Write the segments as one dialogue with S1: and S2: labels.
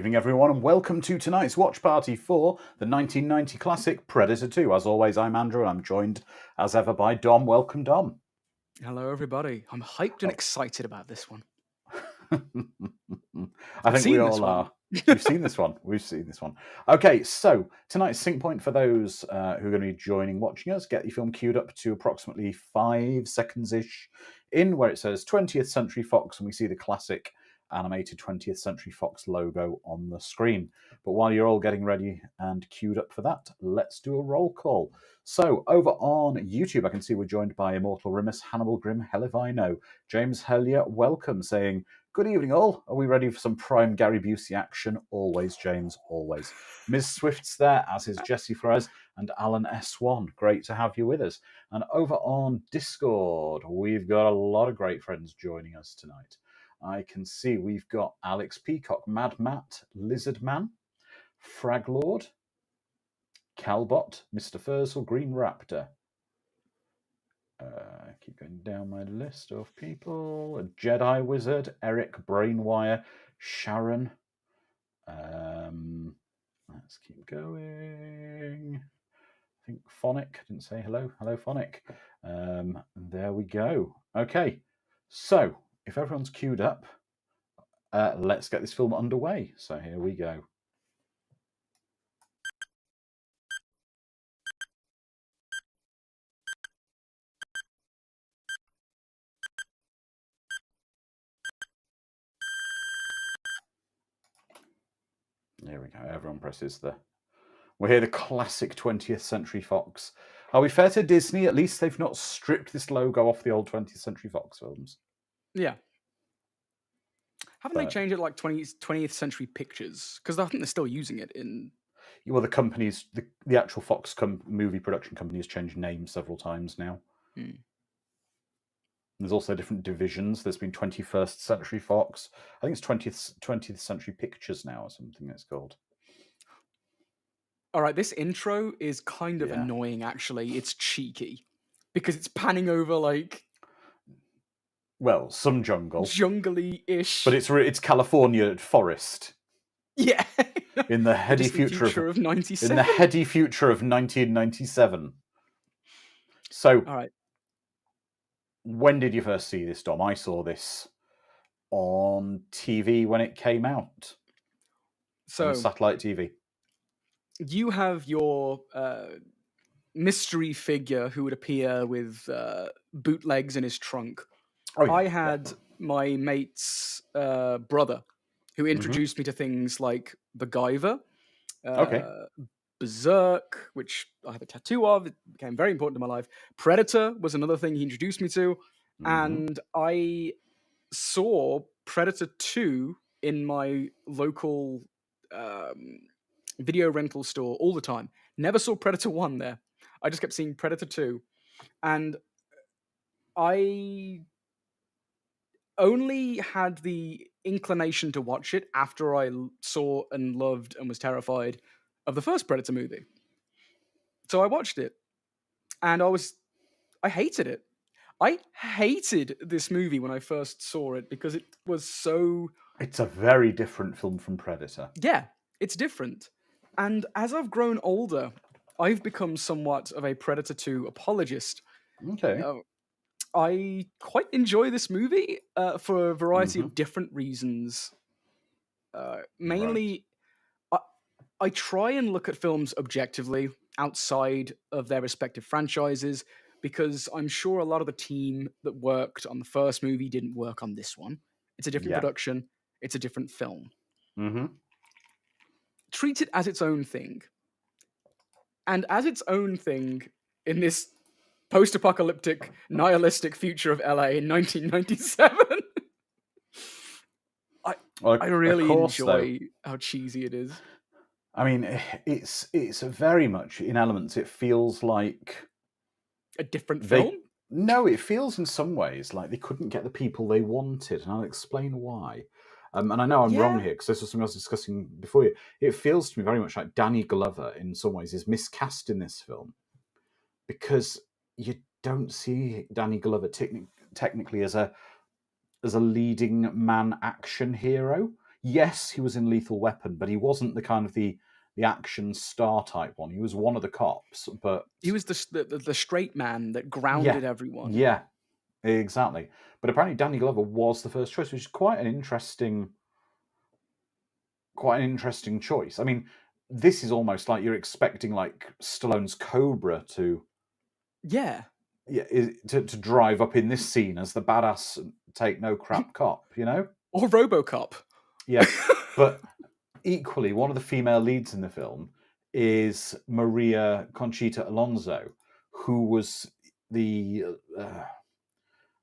S1: evening, everyone, and welcome to tonight's watch party for the 1990 classic Predator 2. As always, I'm Andrew, and I'm joined, as ever, by Dom. Welcome, Dom.
S2: Hello, everybody. I'm hyped and excited about this one.
S1: I think we all are. We've seen this one. We've seen this one. Okay, so tonight's sync point for those who are going to be watching us, get the film queued up to approximately 5 seconds-ish in, where it says 20th Century Fox, and we see the classic animated 20th Century Fox logo on the screen. But while you're all getting ready and queued up for that, let's do a roll call. So over on YouTube, I can see we're joined by Immortal Rimus, Hannibal Grimm, Hell if I know, James Hellier, welcome, saying, "Good evening, all. Are we ready for some prime Gary Busey action?" Always, James, always. Ms. Swift's there, as is Jesse Flores and Alan S1. Great to have you with us. And over on Discord, we've got a lot of great friends joining us tonight. I can see we've got Alex Peacock, Mad Matt, Lizard Man, Fraglord, Calbot, Mr. Fursel, Green Raptor. Keep going down my list of people. A Jedi Wizard, Eric Brainwire, Sharon. Let's keep going. I think Phonic. I didn't say hello. Hello, Phonic. There we go. Okay. So, if everyone's queued up, let's get this film underway. So here we go. There we go. Everyone presses the... We're here, the classic 20th Century Fox. Are we fair to Disney? At least they've not stripped this logo off the old 20th Century Fox films.
S2: Yeah. Haven't they changed it like 20th Century Pictures? Because I think they're still using it in...
S1: Well, the companies, the actual Fox movie production company has changed names several times now. There's also different divisions. There's been 21st Century Fox. I think it's 20th Century Pictures now or something it's called.
S2: All right, this intro is kind of annoying, actually. It's cheeky. Because it's panning over, like...
S1: Well, some jungle.
S2: Jungly-ish.
S1: But it's California forest.
S2: Yeah.
S1: In the heady future
S2: of 97.
S1: In the heady future of 1997. So,
S2: all right.
S1: When did you first see this, Dom? I saw this on TV when it came out.
S2: So,
S1: on satellite TV.
S2: You have your mystery figure who would appear with bootlegs in his trunk.
S1: Oh, yeah,
S2: I had my mate's brother who introduced me to things like MacGyver, Berserk, which I have a tattoo of. It became very important in my life. Predator was another thing he introduced me to. And I saw Predator 2 in my local video rental store all the time. Never saw Predator 1 there. I just kept seeing Predator 2. And I only had the inclination to watch it after I saw and loved and was terrified of the first Predator movie. So I watched it. And I hated it. I hated this movie when I first saw it because it was so...
S1: It's a very different film from Predator.
S2: Yeah, it's different. And as I've grown older, I've become somewhat of a Predator 2 apologist.
S1: Okay.
S2: I quite enjoy this movie for a variety of different reasons. Mainly, I try and look at films objectively outside of their respective franchises, because I'm sure a lot of the team that worked on the first movie didn't work on this one. It's a different production. It's a different film. Treat it as its own thing. And as its own thing in this post-apocalyptic, nihilistic future of LA in 1997, I really enjoy how cheesy it is.
S1: I mean, it's very much, in elements, it feels like...
S2: a different film?
S1: No, it feels in some ways like they couldn't get the people they wanted, and I'll explain why. And I know I'm wrong here, because this was something I was discussing before you. It feels to me very much like Danny Glover, in some ways, is miscast in this film. Because you don't see Danny Glover technically as a leading man action hero. Yes, he was in Lethal Weapon, but he wasn't the kind of the action star type one. He was one of the cops, but
S2: He was the straight man that
S1: yeah,
S2: grounded everyone.
S1: yeah, exactly. But apparently Danny Glover was the first choice, which is quite an interesting choice. I mean, this is almost like you're expecting like Stallone's Cobra to
S2: Yeah.
S1: to drive up in this scene as the badass take no crap cop, you know?
S2: Or RoboCop.
S1: Yeah, but equally, one of the female leads in the film is Maria Conchita Alonso, who was the uh,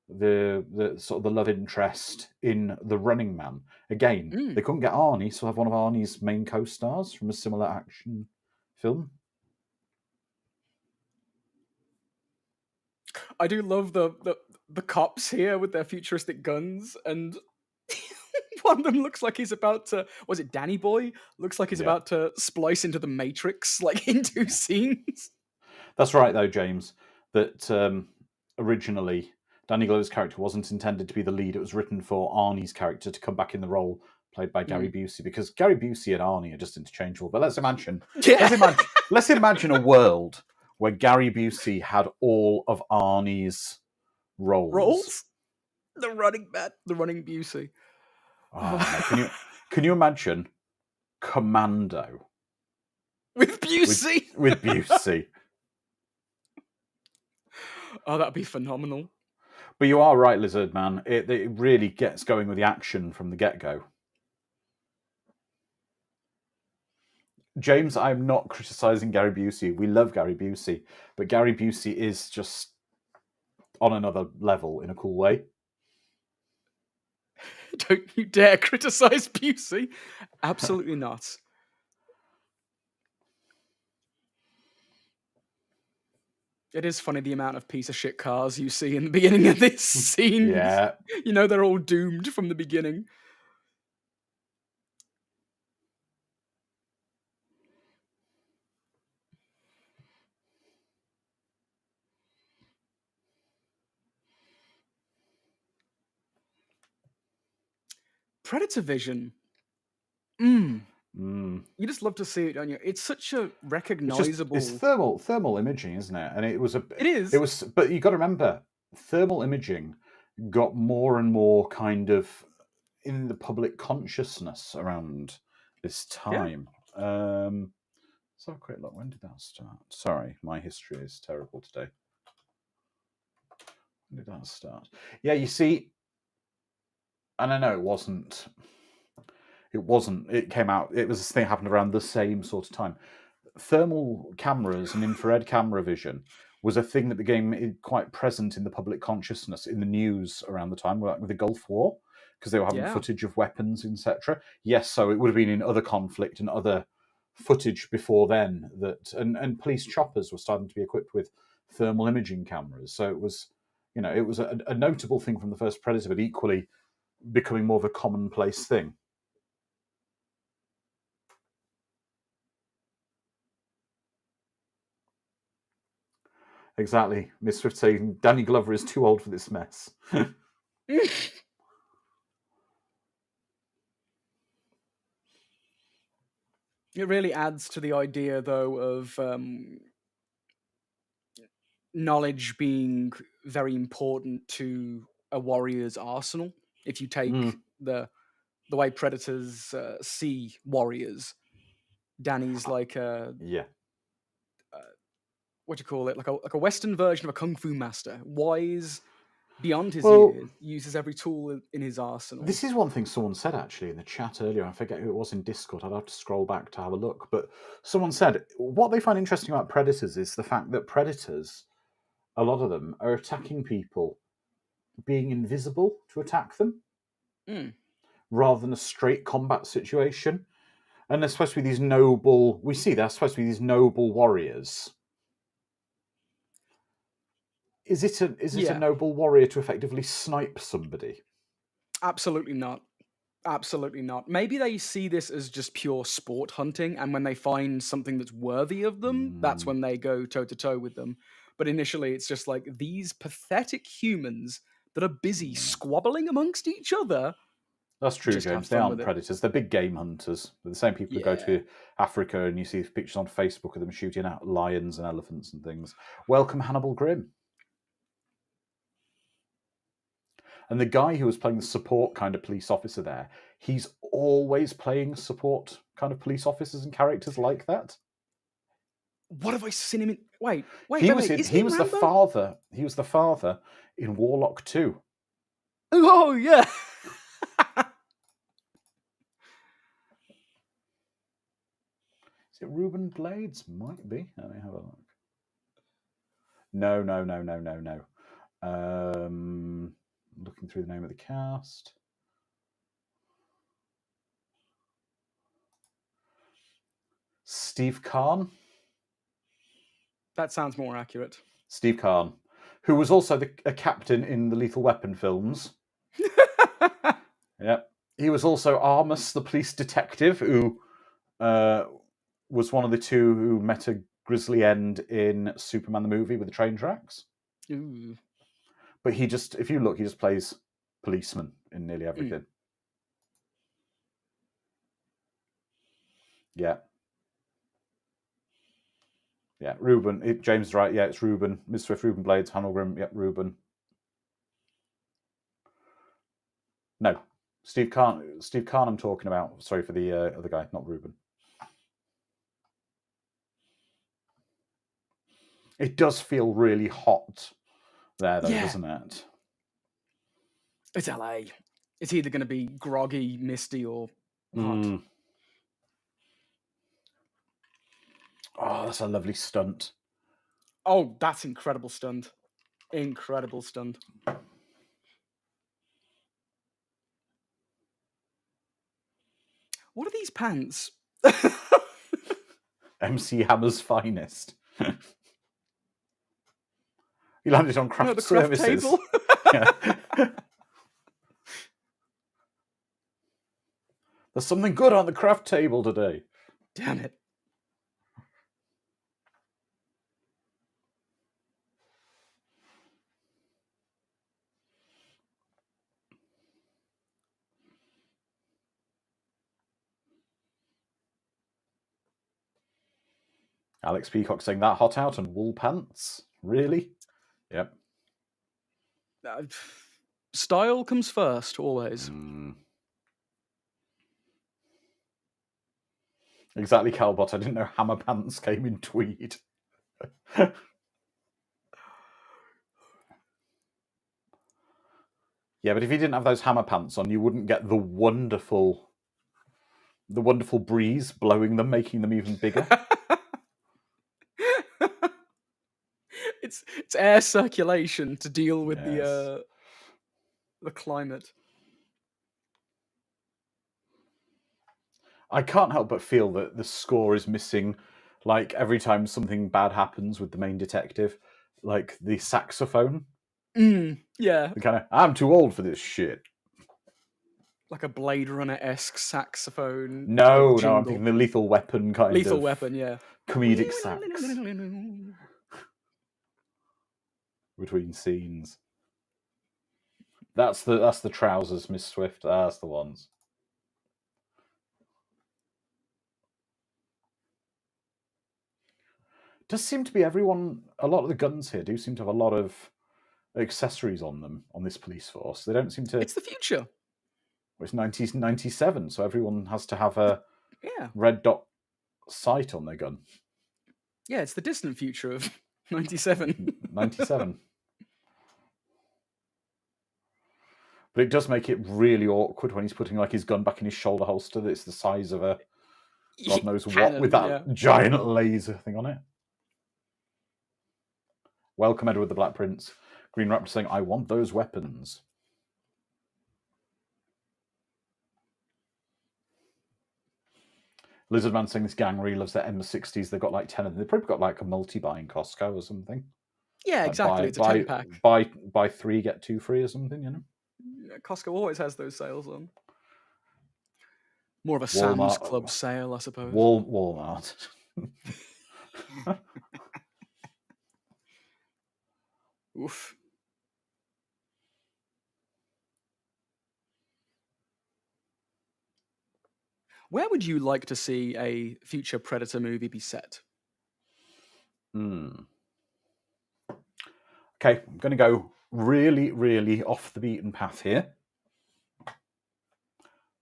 S1: the sort of the love interest in The Running Man. Again, they
S2: Mm.
S1: couldn't get Arnie, so have one of Arnie's main co-stars from a similar action film.
S2: I do love the cops here with their futuristic guns, and one of them looks like he's about to. Was it Danny Boy? Looks like he's
S1: Yeah,
S2: about to splice into the Matrix, like in two scenes.
S1: that's right though, James. That originally Danny Glover's character wasn't intended to be the lead. It was written for Arnie's character to come back in the role played by Gary
S2: Mm.
S1: Busey, because Gary Busey and Arnie are just interchangeable. But
S2: Yeah.
S1: let's imagine a world where Gary Busey had all of Arnie's roles.
S2: Rolls. The running man, the running Busey.
S1: Oh, no. Can you imagine Commando
S2: With
S1: with
S2: Busey.
S1: Busey?
S2: Oh, that'd be phenomenal.
S1: But you are right, Lizard Man. It really gets going with the action from the get-go. James, I'm not criticizing Gary Busey. We love Gary Busey, but Gary Busey is just on another level in a cool way.
S2: Don't you dare criticize Busey. Absolutely not. It is funny the amount of piece of shit cars you see in the beginning of this scene.
S1: Yeah.
S2: You know they're all doomed from the beginning. Predator Vision. Mm. You just love to see it, don't you? It's such a recognizable.
S1: It's thermal imaging, isn't it? And it was
S2: It is.
S1: but you got to remember, thermal imaging got more and more kind of in the public consciousness around this
S2: Yeah.
S1: time. Let's have a quick look. When did that start? Sorry, my history is terrible today. When did that start? Yeah, you see, and I know it wasn't. It came out. It was this thing happened around the same sort of time. Thermal cameras and infrared camera vision was a thing that became quite present in the public consciousness, in the news around the time, like with the Gulf War, because they were having
S2: Yeah.
S1: footage of weapons, etc. Yes, so it would have been in other conflict and other footage before then that, and police choppers were starting to be equipped with thermal imaging cameras. So it was, it was a notable thing from the first Predator, but equally becoming more of a commonplace thing. Exactly. Miss Swift saying Danny Glover is too old for this mess.
S2: It really adds to the idea, though, of knowledge being very important to a warrior's arsenal. If you take the way predators see warriors, Danny's like a
S1: Yeah.
S2: what do you call it? Like a Western version of a kung fu master, wise beyond his
S1: Well,
S2: years, uses every tool in his arsenal.
S1: this is one thing someone said actually in the chat earlier. I forget who it was in Discord. I'd have to scroll back to have a look. But someone said what they find interesting about predators is the fact that predators, a lot of them, are attacking people being invisible to attack them rather than a straight combat situation. And they're supposed to be these noble. We see they're supposed to be these noble warriors. Is it a noble warrior to effectively snipe somebody?
S2: Absolutely not. Absolutely not. Maybe they see this as just pure sport hunting, and when they find something that's worthy of them, that's when they go toe to toe with them. But initially, it's just like these pathetic humans that are busy squabbling amongst each other.
S1: That's true,
S2: just have
S1: James. They
S2: fun
S1: aren't
S2: with it.
S1: predators. They're big game hunters. They're the same people who go
S2: Yeah.
S1: to Africa and you see pictures on Facebook of them shooting at lions and elephants and things. Welcome, Hannibal Grimm. And the guy who was playing the support kind of police officer there, he's always playing support kind of police officers and characters like that.
S2: What have I seen him in? Wait.
S1: He was
S2: Is he in
S1: was the
S2: Rambo?
S1: father. He was the father in Warlock 2.
S2: Oh, yeah.
S1: Is it Ruben Blades? Might be. Let me have a look. No. Looking through the name of the cast. Steve Kahn.
S2: That sounds more accurate.
S1: Steve Kahn, who was also a captain in the Lethal Weapon films. Yep. He was also Armus, the police detective, who was one of the two who met a grisly end in Superman the movie with the train tracks.
S2: Ooh.
S1: But if you look, he just plays policeman in nearly everything. Yeah. Yeah, Ruben. James is right. Yeah, it's Ruben. Ms. Swift, Ruben Blades, Hannibal Grimm. Yep, Ruben. No, Steve Kahn. Steve Kahn. I'm talking about. Sorry for the other guy, not Ruben. It does feel really hot there, though, doesn't it?
S2: It's LA. It's either going to be groggy, misty, or hot.
S1: Oh, that's a lovely stunt.
S2: Oh, that's incredible stunt. Incredible stunt. What are these pants?
S1: MC Hammer's finest. He landed on craft
S2: the craft
S1: services.
S2: table.
S1: Yeah. There's something good on the craft table today.
S2: Damn it.
S1: Alex Peacock saying that hot out and wool pants? Really? Yep.
S2: Style comes first, always.
S1: Exactly, Calbot. I didn't know hammer pants came in tweed. Yeah, but if you didn't have those hammer pants on, you wouldn't get the wonderful breeze blowing them, making them even bigger.
S2: It's air circulation to deal with
S1: Yes.
S2: the climate.
S1: I can't help but feel that the score is missing, like every time something bad happens with the main detective, like the saxophone.
S2: Yeah.
S1: The kind of, I'm too old for this shit.
S2: Like a Blade Runner-esque saxophone.
S1: No,
S2: jingle.
S1: I'm thinking the Lethal Weapon kind of.
S2: Lethal Weapon, yeah.
S1: Comedic sax. Between scenes. That's the trousers, Miss Swift. That's the ones. Does seem to be a lot of the guns here do seem to have a lot of accessories on them, on this police force. They don't seem to...
S2: It's the future.
S1: It's 1997, so everyone has to have a red dot sight on their gun.
S2: Yeah, it's the distant future of 97.
S1: 97. But it does make it really awkward when he's putting like his gun back in his shoulder holster that's the size of a God knows what
S2: Cannon,
S1: with that giant laser thing on it. Welcome, Edward the Black Prince. Green Raptor saying, I want those weapons. Lizardman saying this gang really loves their M60s. They've got like 10 of them. They've probably got like a multi-buy in Costco or something.
S2: Yeah,
S1: like
S2: exactly. It's a 10-pack.
S1: Buy 3, get 2 free or something, you know?
S2: Costco always has those sales on. More of a Sam's Club sale, I suppose.
S1: Walmart.
S2: Oof. Where would you like to see a future Predator movie be set?
S1: Okay, I'm going to go really, really off the beaten path here.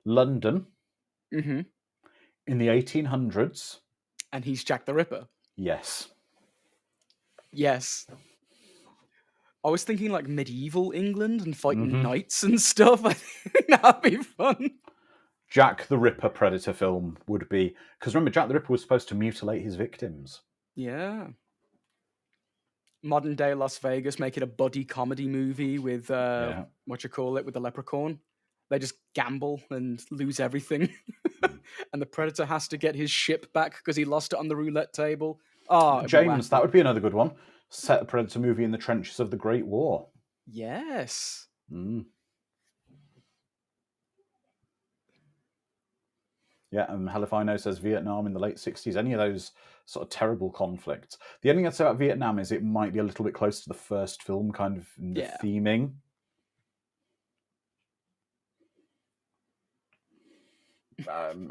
S1: London
S2: Mm-hmm.
S1: in the 1800s.
S2: And he's Jack the Ripper.
S1: Yes.
S2: Yes. I was thinking like medieval England and fighting
S1: Mhm.
S2: knights and stuff. I think that'd be fun.
S1: Jack the Ripper Predator film would be... Because remember, Jack the Ripper was supposed to mutilate his victims.
S2: Yeah. Modern day Las Vegas, make it a buddy comedy movie with,
S1: Yeah.
S2: with the leprechaun. They just gamble and lose everything. And the Predator has to get his ship back because he lost it on the roulette table. Oh,
S1: James, that would be another good one. Set a Predator movie in the trenches of the Great War.
S2: Yes.
S1: Yeah, and Halifino says Vietnam in the late 60s. Any of those sort of terrible conflicts. The only thing I'd say about Vietnam is it might be a little bit close to the first film, kind of in the theming.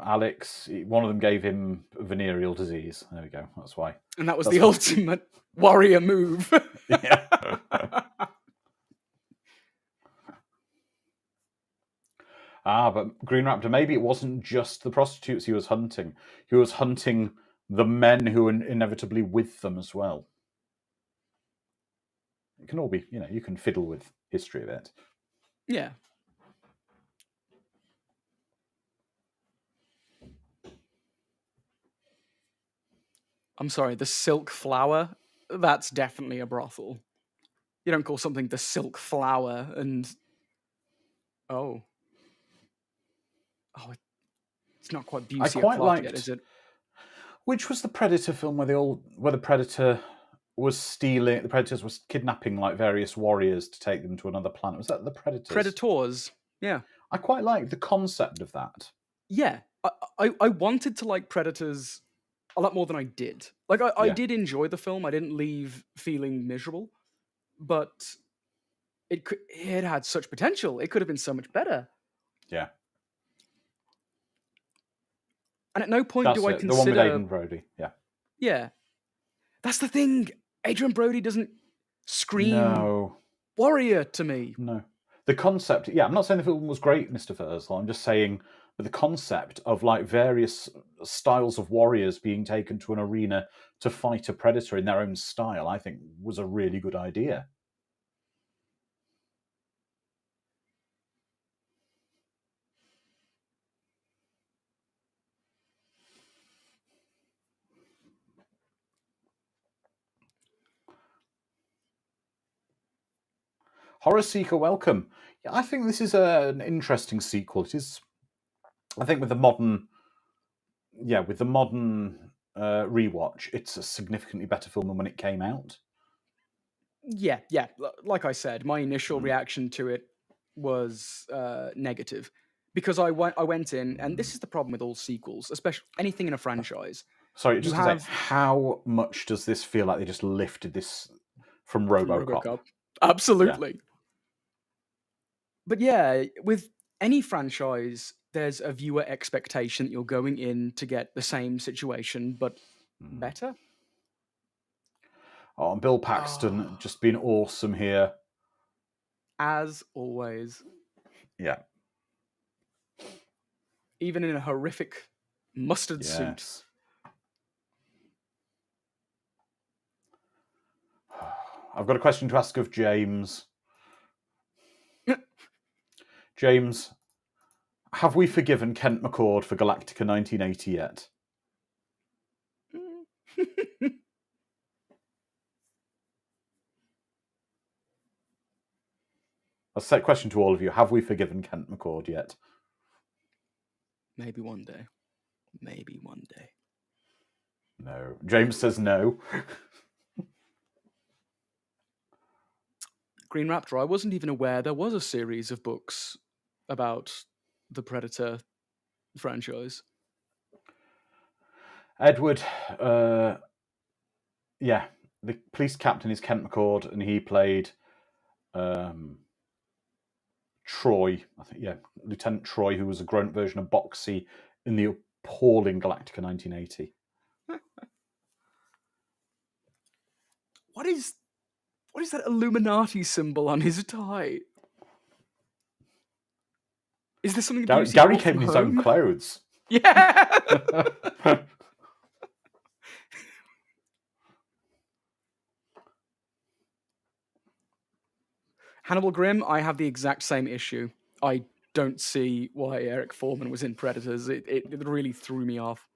S1: Alex, one of them gave him venereal disease. There we go. That's why.
S2: And that was the ultimate warrior move.
S1: Yeah. But Green Raptor, maybe it wasn't just the prostitutes he was hunting. He was hunting the men who were inevitably with them as well. It can all be, you can fiddle with history a bit.
S2: Yeah. I'm sorry, the Silk Flower, that's definitely a brothel. You don't call something the Silk Flower and... Oh, it's not quite Beauty o'clock yet, is it?
S1: Which was the Predator film where the Predator was stealing, the Predators was kidnapping like various warriors to take them to another planet? Was that the Predators?
S2: Predators, yeah.
S1: I quite like the concept of that.
S2: Yeah, I wanted to like Predators a lot more than I did. Like, I did enjoy the film. I didn't leave feeling miserable, but it had such potential. It could have been so much better.
S1: Yeah.
S2: And at no point do I consider... The one with
S1: Adrian Brody, yeah.
S2: Yeah. That's the thing. Adrian Brody doesn't scream warrior to me.
S1: No. The concept... Yeah, I'm not saying the film was great, Mr. Fursall. I'm just saying that the concept of like various styles of warriors being taken to an arena to fight a predator in their own style, I think was a really good idea. Horror Seeker, welcome. Yeah, I think this is an interesting sequel. It is, I think, with the modern rewatch, it's a significantly better film than when it came out.
S2: Yeah. Like I said, my initial reaction to it was negative because I went in, and this is the problem with all sequels, especially anything in a franchise.
S1: Sorry, just to say, how much does this feel like they just lifted this from RoboCop?
S2: Absolutely. Yeah. But yeah, with any franchise, there's a viewer expectation that you're going in to get the same situation, but better.
S1: Oh, and Bill Paxton just been awesome here.
S2: As always.
S1: Yeah.
S2: Even in a horrific mustard suit.
S1: I've got a question to ask of James. James, have we forgiven Kent McCord for Galactica 1980 yet? A set question to all of you. Have we forgiven Kent McCord yet?
S2: Maybe one day. Maybe one day.
S1: No. James says no.
S2: Green Raptor, I wasn't even aware there was a series of books about the Predator franchise.
S1: Edward, the police captain is Kent McCord, and he played Troy, I think, Lieutenant Troy, who was a grown-up version of Boxey in the appalling Galactica 1980.
S2: What is that Illuminati symbol on his tie? Is this something
S1: Gary,
S2: Busey
S1: Gary
S2: brought
S1: came
S2: from
S1: in his
S2: home?
S1: own clothes.
S2: Yeah. Hannibal Grimm, I have the exact same issue. I don't see why Eric Foreman was in Predators. It really threw me off.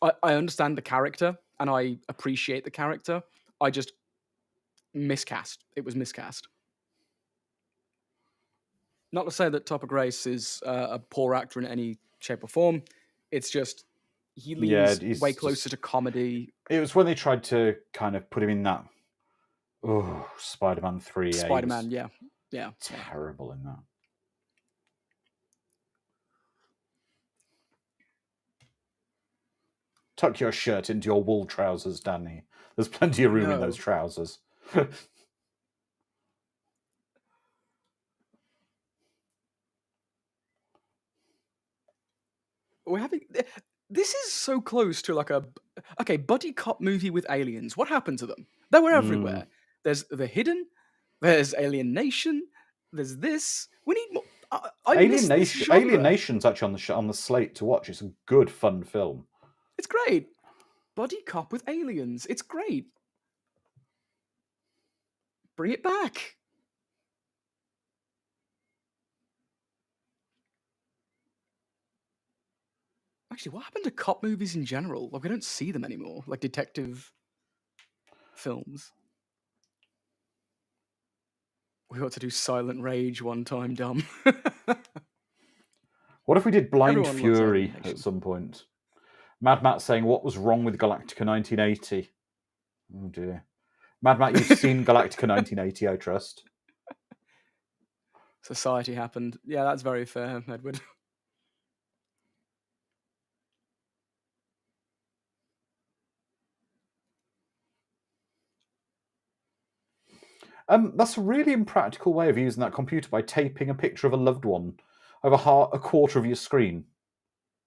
S2: I understand the character and I appreciate the character. I just miscast. It was miscast. Not to say that Topper Grace is a poor actor in any shape or form. It's just he leans way closer to comedy.
S1: It was when they tried to kind of put him in that Spider-Man 3.
S2: Spider-Man, yeah.
S1: Terrible in that. Tuck your shirt into your wool trousers, Danny. There's plenty of room in those trousers.
S2: We're having this is so close to like a buddy cop movie with aliens. What happened to them? They were everywhere. There's The Hidden, there's Alien Nation, there's this. We need more.
S1: Alien Nation's actually on the slate to watch. It's a good, fun film.
S2: It's great. Buddy cop with aliens. It's great. Bring it back. Actually, what happened to cop movies in general? Like, we don't see them anymore. Like detective films. We ought to do Silent Rage one time, Dom.
S1: What if we did Blind Fury at some point? Mad Matt saying, what was wrong with Galactica 1980? Oh dear. Mad Matt, you've seen Galactica 1980, I trust.
S2: Society happened. Yeah, that's very fair, Edward.
S1: That's a really impractical way of using that computer by taping a picture of a loved one over a quarter of your screen.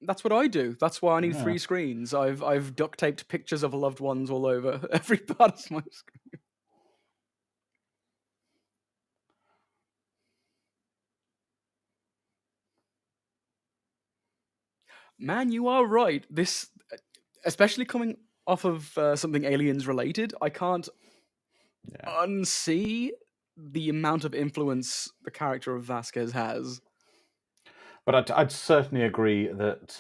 S2: That's what I do. That's why I need 3 screens. I've duct taped pictures of loved ones all over every part of my screen. Man, you are right. This, especially coming off of something aliens related, I can't unsee the amount of influence the character of Vasquez has.
S1: But I'd certainly agree that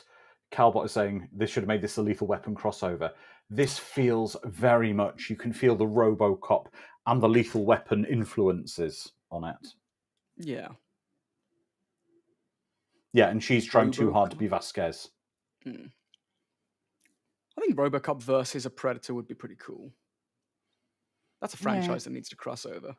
S1: Calbot is saying this should have made this a Lethal Weapon crossover. This feels very much, you can feel the RoboCop and the Lethal Weapon influences on it.
S2: Yeah.
S1: Yeah, and she's trying too hard to be Vasquez.
S2: I think RoboCop versus a Predator would be pretty cool. That's a franchise that needs to cross over.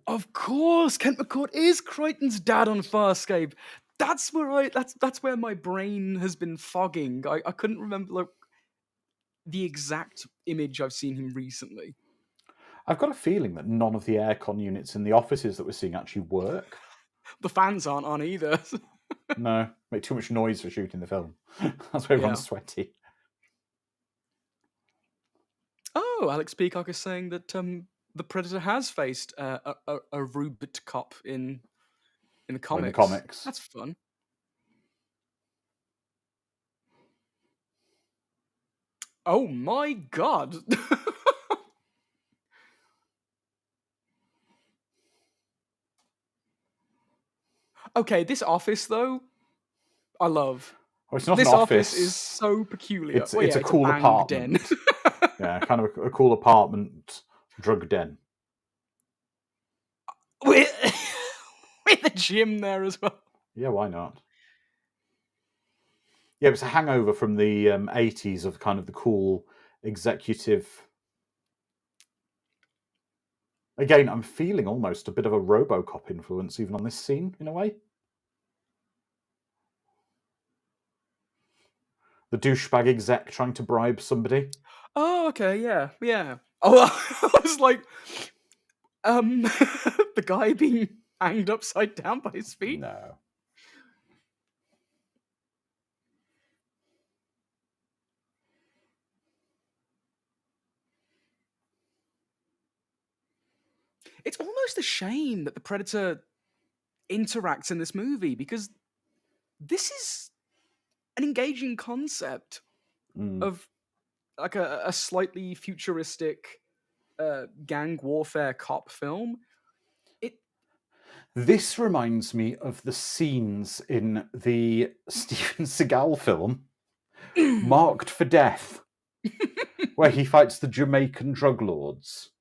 S2: Of course, Kent McCord is Crichton's dad on Farscape. That's where my brain has been fogging. I couldn't remember the exact image I've seen him recently.
S1: I've got a feeling that none of the aircon units in the offices that we're seeing actually work.
S2: The fans aren't on either.
S1: No, make too much noise for shooting the film. That's why everyone's sweaty.
S2: Oh, Alex Peacock is saying that the Predator has faced a Rubit cop in the comics.
S1: In the comics.
S2: That's fun. Oh my god! Okay, this office though, I love.
S1: Oh, it's not
S2: this
S1: an
S2: office is so peculiar.
S1: It's a cool apartment. Yeah, kind of a cool apartment drug den.
S2: With the gym there as well.
S1: Yeah, why not? Yeah, it's a hangover from the 80s of kind of the cool executive. Again, I'm feeling almost a bit of a RoboCop influence even on this scene, in a way. The douchebag exec trying to bribe somebody.
S2: Oh, okay, yeah. Oh, I was like, The guy being hanged upside down by his feet.
S1: No.
S2: It's almost a shame that the Predator interacts in this movie, because this is an engaging concept of like a slightly futuristic gang warfare cop film.
S1: This reminds me of the scenes in the Steven Seagal film Marked for Death, where he fights the Jamaican drug lords.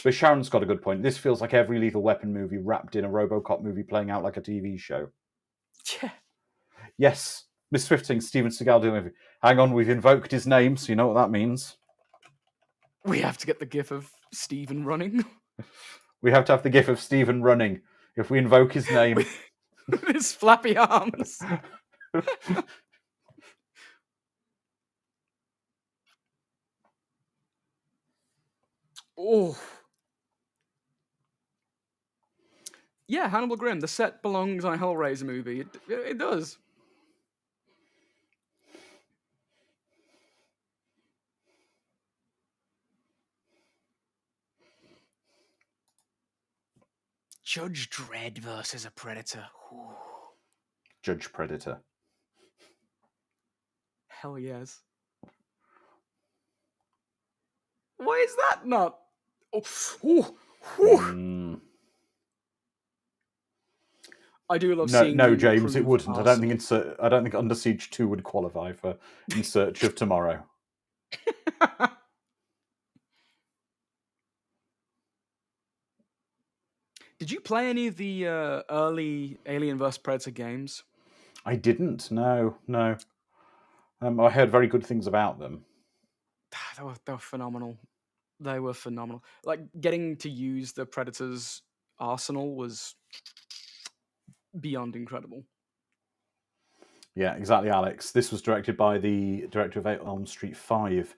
S1: But Sharon's got a good point. This feels like every Lethal Weapon movie wrapped in a RoboCop movie playing out like a TV show.
S2: Yeah.
S1: Yes, Miss Swift saying Steven Seagal doing it. Hang on, we've invoked his name, so you know what that means.
S2: We have to get the gif of Steven running.
S1: We have to have the gif of Steven running. If we invoke his name.
S2: With his flappy arms. Oh. Yeah, Hannibal Grimm. The set belongs on a Hellraiser movie. It does. Judge Dredd versus a Predator. Ooh.
S1: Judge Predator.
S2: Hell yes. Why is that not? I do love seeing.
S1: No, James, it wouldn't. I don't think Under Siege 2 would qualify for In Search of Tomorrow.
S2: Did you play any of the early Alien vs Predator games?
S1: I didn't. No. I heard very good things about them.
S2: They were phenomenal. They were phenomenal. Like, getting to use the Predator's arsenal was beyond incredible.
S1: Yeah, exactly, Alex. This was directed by the director of Elm Street 5.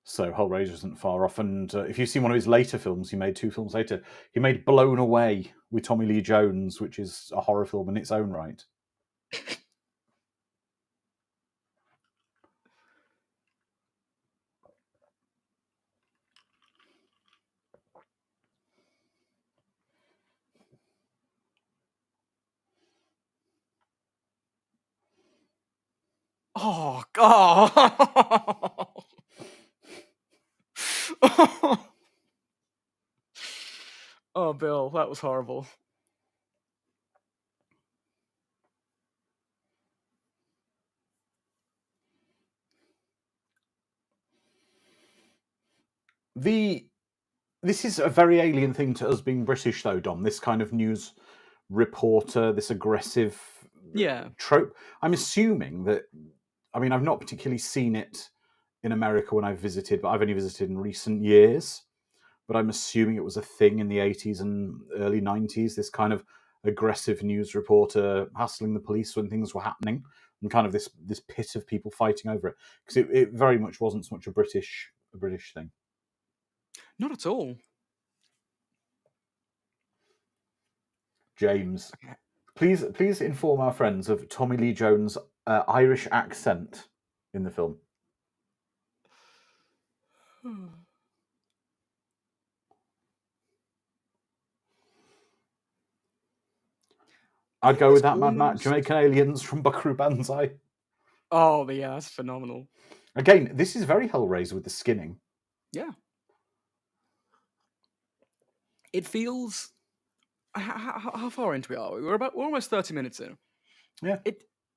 S1: So Hellraiser isn't far off. And if you've seen one of his later films, he made 2 films later. He made Blown Away with Tommy Lee Jones, which is a horror film in its own right.
S2: Oh, God. Oh, Bill, that was horrible.
S1: This is a very alien thing to us being British, though, Dom. This kind of news reporter, this aggressive trope. I'm assuming that. I mean, I've not particularly seen it in America when I've visited, but I've only visited in recent years. But I'm assuming it was a thing in the 80s and early 90s, this kind of aggressive news reporter hassling the police when things were happening, and kind of this pit of people fighting over it. Because it very much wasn't so much a British thing.
S2: Not at all.
S1: James, please inform our friends of Tommy Lee Jones' Irish accent in the film. I'd go with that, Mad Matt. Jamaican aliens from Buckaroo Banzai.
S2: Oh, yeah, that's phenomenal.
S1: Again, this is very Hellraiser with the skinning.
S2: Yeah. It feels. How far into are we? We're almost 30 minutes in.
S1: Yeah.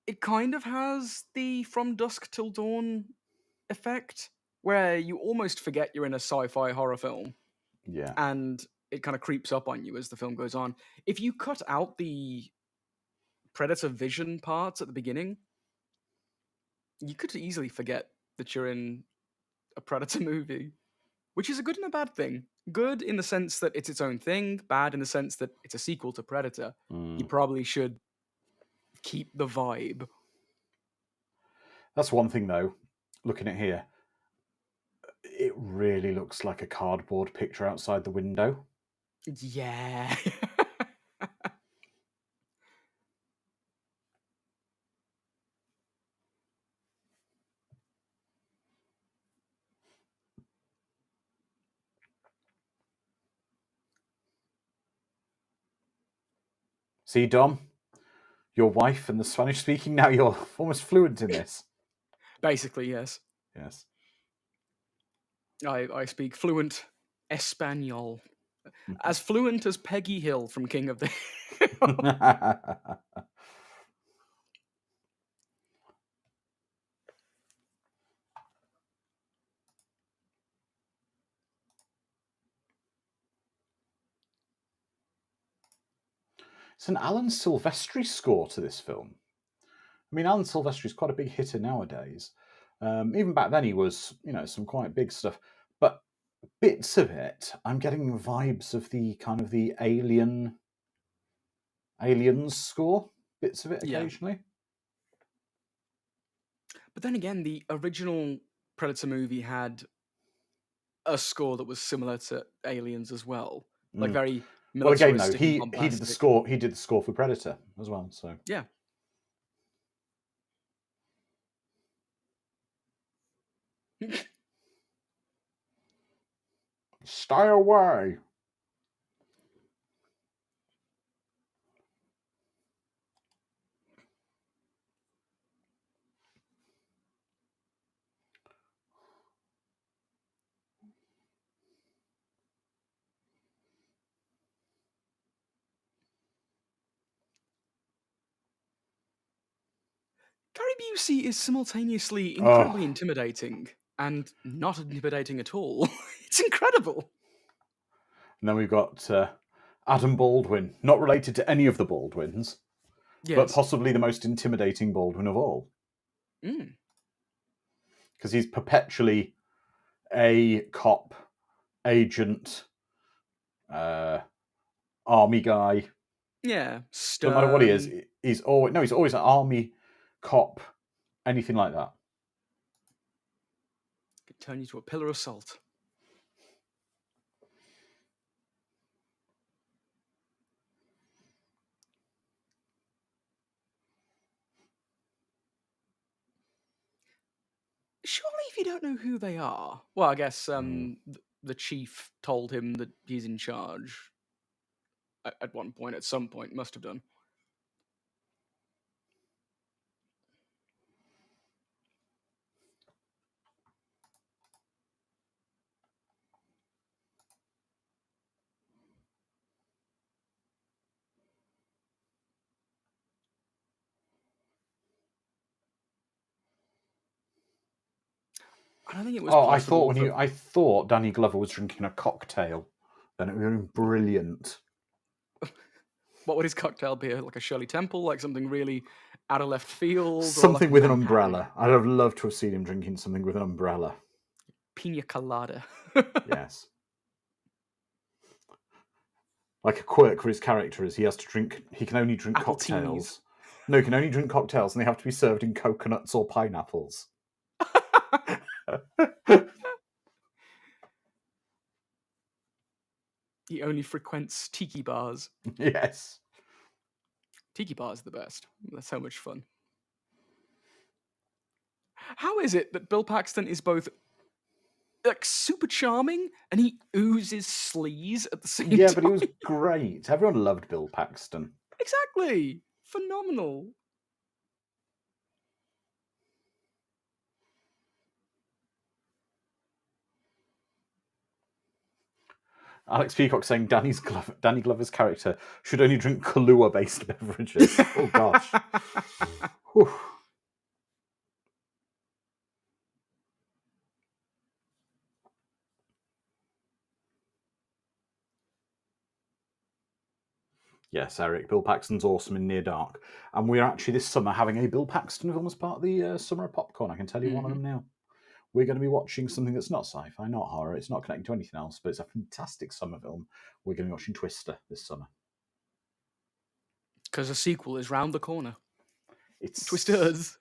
S2: It kind of has the From Dusk Till Dawn effect, where you almost forget you're in a sci-fi horror film.
S1: Yeah.
S2: And it kind of creeps up on you as the film goes on. If you cut out the Predator vision parts at the beginning, you could easily forget that you're in a Predator movie, which is a good and a bad thing. Good in the sense that it's its own thing, bad in the sense that it's a sequel to Predator. You probably should keep the vibe.
S1: That's one thing, though, looking at here. It really looks like a cardboard picture outside the window.
S2: Yeah.
S1: See, Dom, your wife and the Spanish speaking, now you're almost fluent in this.
S2: Basically, yes.
S1: Yes.
S2: I speak fluent Espanol. As fluent as Peggy Hill from King of the Hill.
S1: It's an Alan Silvestri score to this film. I mean, Alan Silvestri is quite a big hitter nowadays. Even back then, he was, some quite big stuff. But bits of it, I'm getting vibes of the kind of the Aliens score. Bits of it
S2: Yeah.
S1: occasionally.
S2: But then again, the original Predator movie had a score that was similar to Aliens as well, like very
S1: Well, again, though,
S2: militaristic and
S1: he did the
S2: bombastic.
S1: score. He did the score for Predator as well. So
S2: Yeah.
S1: stay away.
S2: Gary Busey is simultaneously
S1: Oh,
S2: incredibly intimidating and not intimidating at all. It's incredible.
S1: and then we've got Adam Baldwin, not related to any of the Baldwins, but
S2: Yes.
S1: possibly the most intimidating Baldwin of all,
S2: Mm.
S1: because he's perpetually a cop, agent, army guy.
S2: Yeah.
S1: Doesn't matter what he is.
S2: Stern.
S1: He's always an army cop, anything like that.
S2: Could turn you to a pillar of salt. Surely, if you don't know who they are, well, I guess the chief told him that he's in charge at one point. At some point, must have done. I don't think it was
S1: Oh,
S2: possible for.
S1: I thought Danny Glover was drinking a cocktail, then it would have been brilliant.
S2: What would his cocktail be? Like a Shirley Temple, like something really out of left field, or like
S1: Something
S2: a
S1: with an
S2: Campari?
S1: umbrella. I'd have loved to have seen him drinking something with an umbrella.
S2: Pina colada.
S1: Yes. Like a quirk for his character is he can only drink
S2: Apple
S1: cocktails. No, he can only drink cocktails and they have to be served in coconuts or pineapples.
S2: He only frequents tiki bars.
S1: Yes.
S2: Tiki bars are the best. They're so much fun. How is it that Bill Paxton is both like super charming and he oozes sleaze at the same
S1: Yeah,
S2: time?
S1: but he was great. Everyone loved Bill Paxton.
S2: Exactly. Phenomenal.
S1: Alex Peacock saying Danny Glover's character should only drink Kahlua-based beverages. Oh gosh. Whew. Yes, Eric, Bill Paxton's awesome in Near Dark. And we're actually this summer having a Bill Paxton film as part of the Summer of Popcorn. I can tell you one of them now. We're going to be watching something that's not sci-fi, not horror, it's not connected to anything else, but it's a fantastic summer film. We're going to be watching Twister this summer.
S2: Because a sequel is round the corner.
S1: It's
S2: Twisters.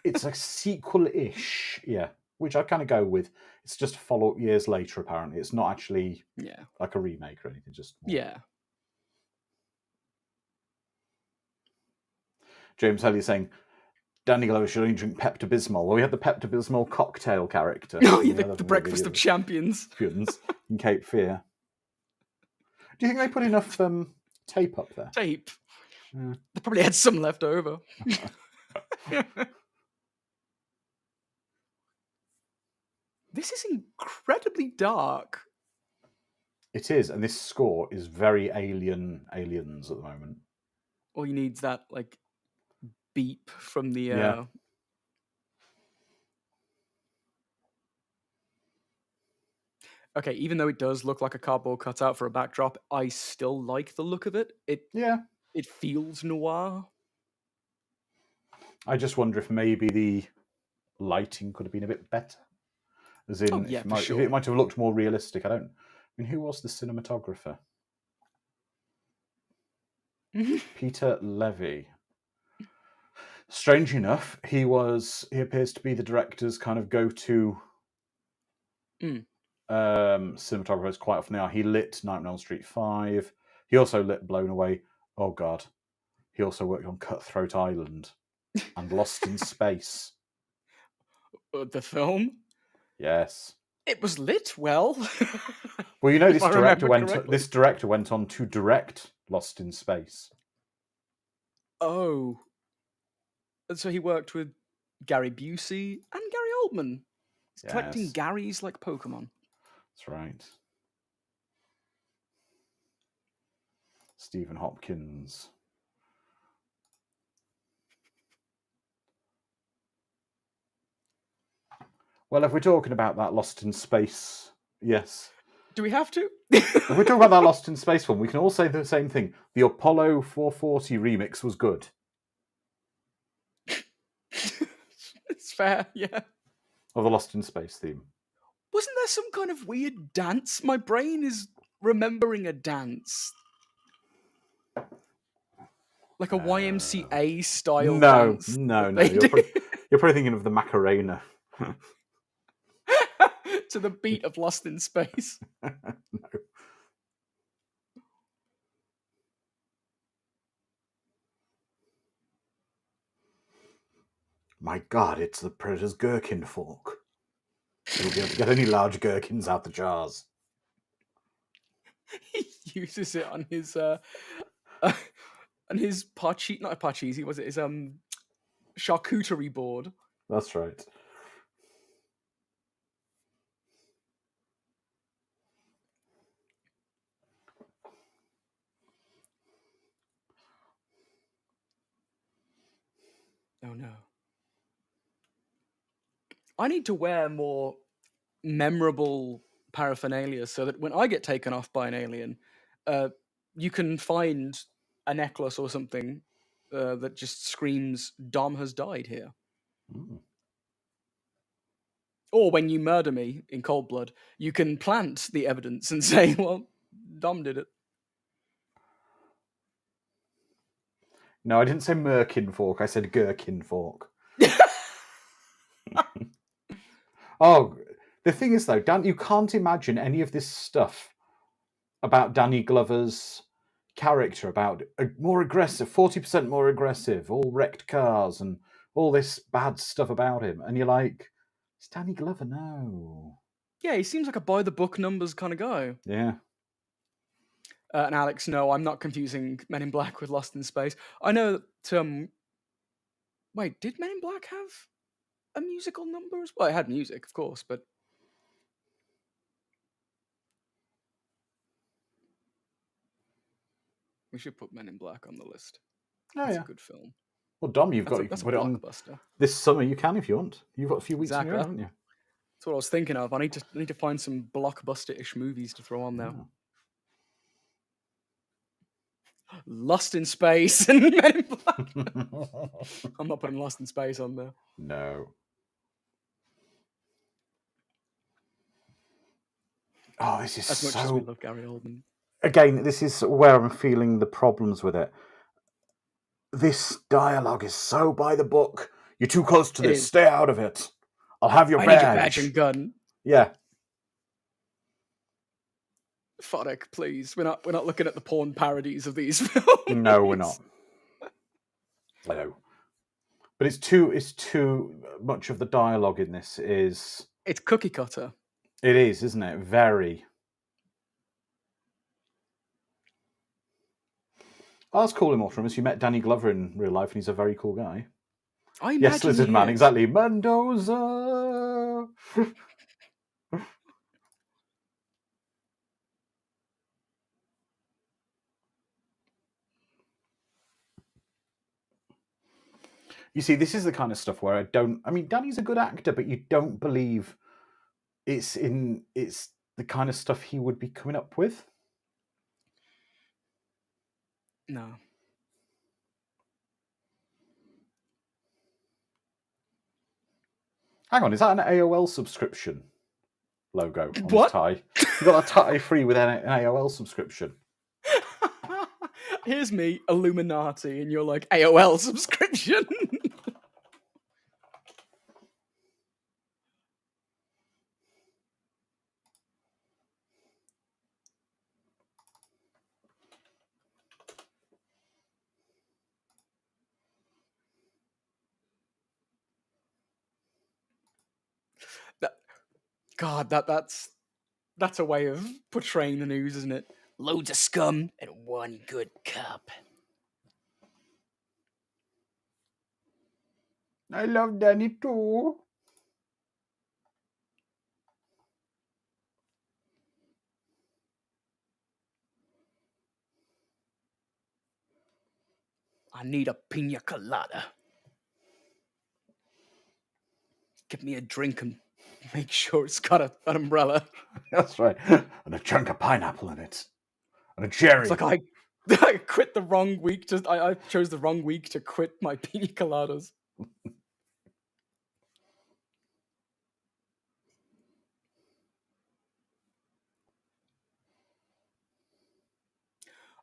S1: It's a sequel-ish, yeah. which I kind of go with. It's just a follow-up years later, apparently. It's not actually like a remake or anything, just more.
S2: Yeah.
S1: James Helly saying, Danny Glover should only drink Pepto-Bismol. Well, we had the Pepto-Bismol cocktail character.
S2: Oh, yeah, the Breakfast of Champions.
S1: In Cape Fear. Do you think they put enough tape up there?
S2: Tape? Yeah. They probably had some left over. This is incredibly dark.
S1: It is, and this score is very aliens at the moment.
S2: All you need is that, like, beep from the... Okay, even though it does look like a cardboard cutout for a backdrop, I still like the look of it. It feels noir.
S1: I just wonder if maybe the lighting could have been a bit better. As in, it might have looked more realistic. I mean, who was the cinematographer? Peter Levy. Strange enough, he appears to be the director's kind of go-to cinematographers quite often. Now, he lit Nightmare on Elm Street 5. He also lit Blown Away. Oh God, he also worked on Cutthroat Island and Lost in Space.
S2: The film?
S1: Yes.
S2: It was lit well.
S1: Well, you know, this director went on to direct Lost in Space.
S2: Oh. So he worked with Gary Busey and Gary Oldman. He's collecting Garys like Pokemon.
S1: That's right. Stephen Hopkins. Well, if we're talking about that Lost in Space, yes.
S2: Do we have to?
S1: If we're talking about that Lost in Space one, we can all say the same thing. The Apollo 440 remix was good.
S2: It's fair, yeah.
S1: Of the Lost in Space theme.
S2: Wasn't there some kind of weird dance? My brain is remembering a dance. Like a YMCA style dance.
S1: No. You're probably thinking of the Macarena.
S2: To the beat of Lost in Space.
S1: No. My God, it's the Predator's gherkin fork. You'll be able to get any large gherkins out the jars.
S2: He uses it on his not parcheesi, was it? His charcuterie board.
S1: That's right.
S2: Oh no. I need to wear more memorable paraphernalia so that when I get taken off by an alien, you can find a necklace or something that just screams, Dom has died here.
S1: Mm.
S2: Or when you murder me in cold blood, you can plant the evidence and say, well, Dom did it.
S1: No, I didn't say merkin fork. I said gherkin fork. Oh, the thing is, though, Dan, you can't imagine any of this stuff about Danny Glover's character, about more aggressive, 40% more aggressive, all wrecked cars, and all this bad stuff about him. And you're like, it's Danny Glover, no.
S2: Yeah, he seems like a by-the-book numbers kind of guy.
S1: Yeah.
S2: And Alex, no, I'm not confusing Men in Black with Lost in Space. I know that... wait, did Men in Black have a musical number as well? It had music, of course, but... We should put Men in Black on the list. That's a good film.
S1: Well, Dom, you've got to put it on this summer. You can if you want. You've got a few weeks in here, haven't you?
S2: That's what I was thinking of. I need to find some blockbuster-ish movies to throw on there. Yeah. Lost in Space and Men in Black. I'm not putting Lost in Space on there.
S1: No. Oh, this is
S2: as much as we love Gary Oldman.
S1: Again, this is where I'm feeling the problems with it. This dialogue is so by the book. You're too close to this. Stay out of it. I'll have your
S2: I
S1: badge.
S2: need your badge and gun.
S1: Yeah.
S2: Fodek, please. We're not looking at the porn parodies of these films.
S1: No, we're not. I know. But it's too much of the dialogue in this is...
S2: It's cookie cutter.
S1: It is, isn't it? Very. Oh, that's cool, Immortal. You met Danny Glover in real life, and he's a very cool guy.
S2: I imagine
S1: Yes, Lizard
S2: he
S1: Man,
S2: is.
S1: exactly. Mendoza. You see, this is the kind of stuff where I mean, Danny's a good actor, but you don't believe it's the kind of stuff he would be coming up with.
S2: No.
S1: Hang on, is that an AOL subscription logo on
S2: What?
S1: his tie? You got a tie free with an AOL subscription.
S2: Here's me, Illuminati, and you're like, AOL subscription. God, that's a way of portraying the news, isn't it? Loads of scum and one good cop.
S1: I love Danny too.
S2: I need a pina colada. Give me a drink and make sure it's got an umbrella.
S1: That's right. And a chunk of pineapple in it. And a cherry.
S2: It's like I quit the wrong week. I chose the wrong week to quit my pina coladas.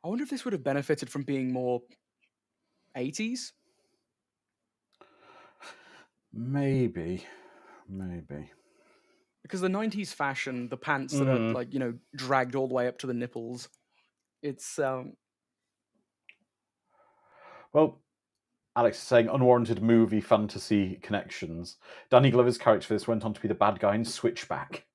S2: I wonder if this would have benefited from being more 80s.
S1: Maybe.
S2: Because the 90s fashion, the pants that are like, dragged all the way up to the nipples, it's
S1: Well, Alex is saying unwarranted movie fantasy connections. Danny Glover's character for this went on to be the bad guy in Switchback.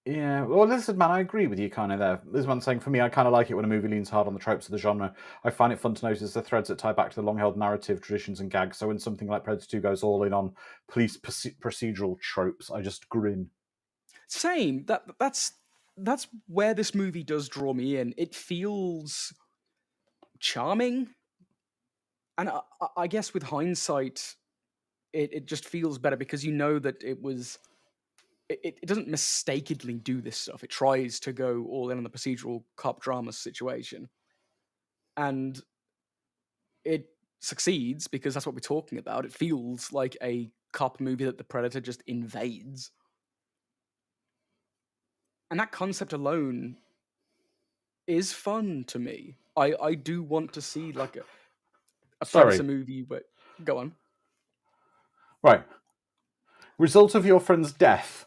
S1: Yeah, well, Lizard Man, I agree with you kind of there. Lizard Man saying, for me, I kind of like it when a movie leans hard on the tropes of the genre. I find it fun to notice the threads that tie back to the long-held narrative, traditions, and gags. So when something like Predator 2 goes all in on police procedural tropes, I just grin.
S2: Same. That's where this movie does draw me in. It feels charming, and I guess with hindsight, it just feels better because you know that it was. It doesn't mistakenly do this stuff. It tries to go all in on the procedural cop drama situation, and it succeeds because that's what we're talking about. It feels like a cop movie that the Predator just invades, and that concept alone is fun to me. I do want to see like a Predator movie, but go on.
S1: Right. Result of your friend's death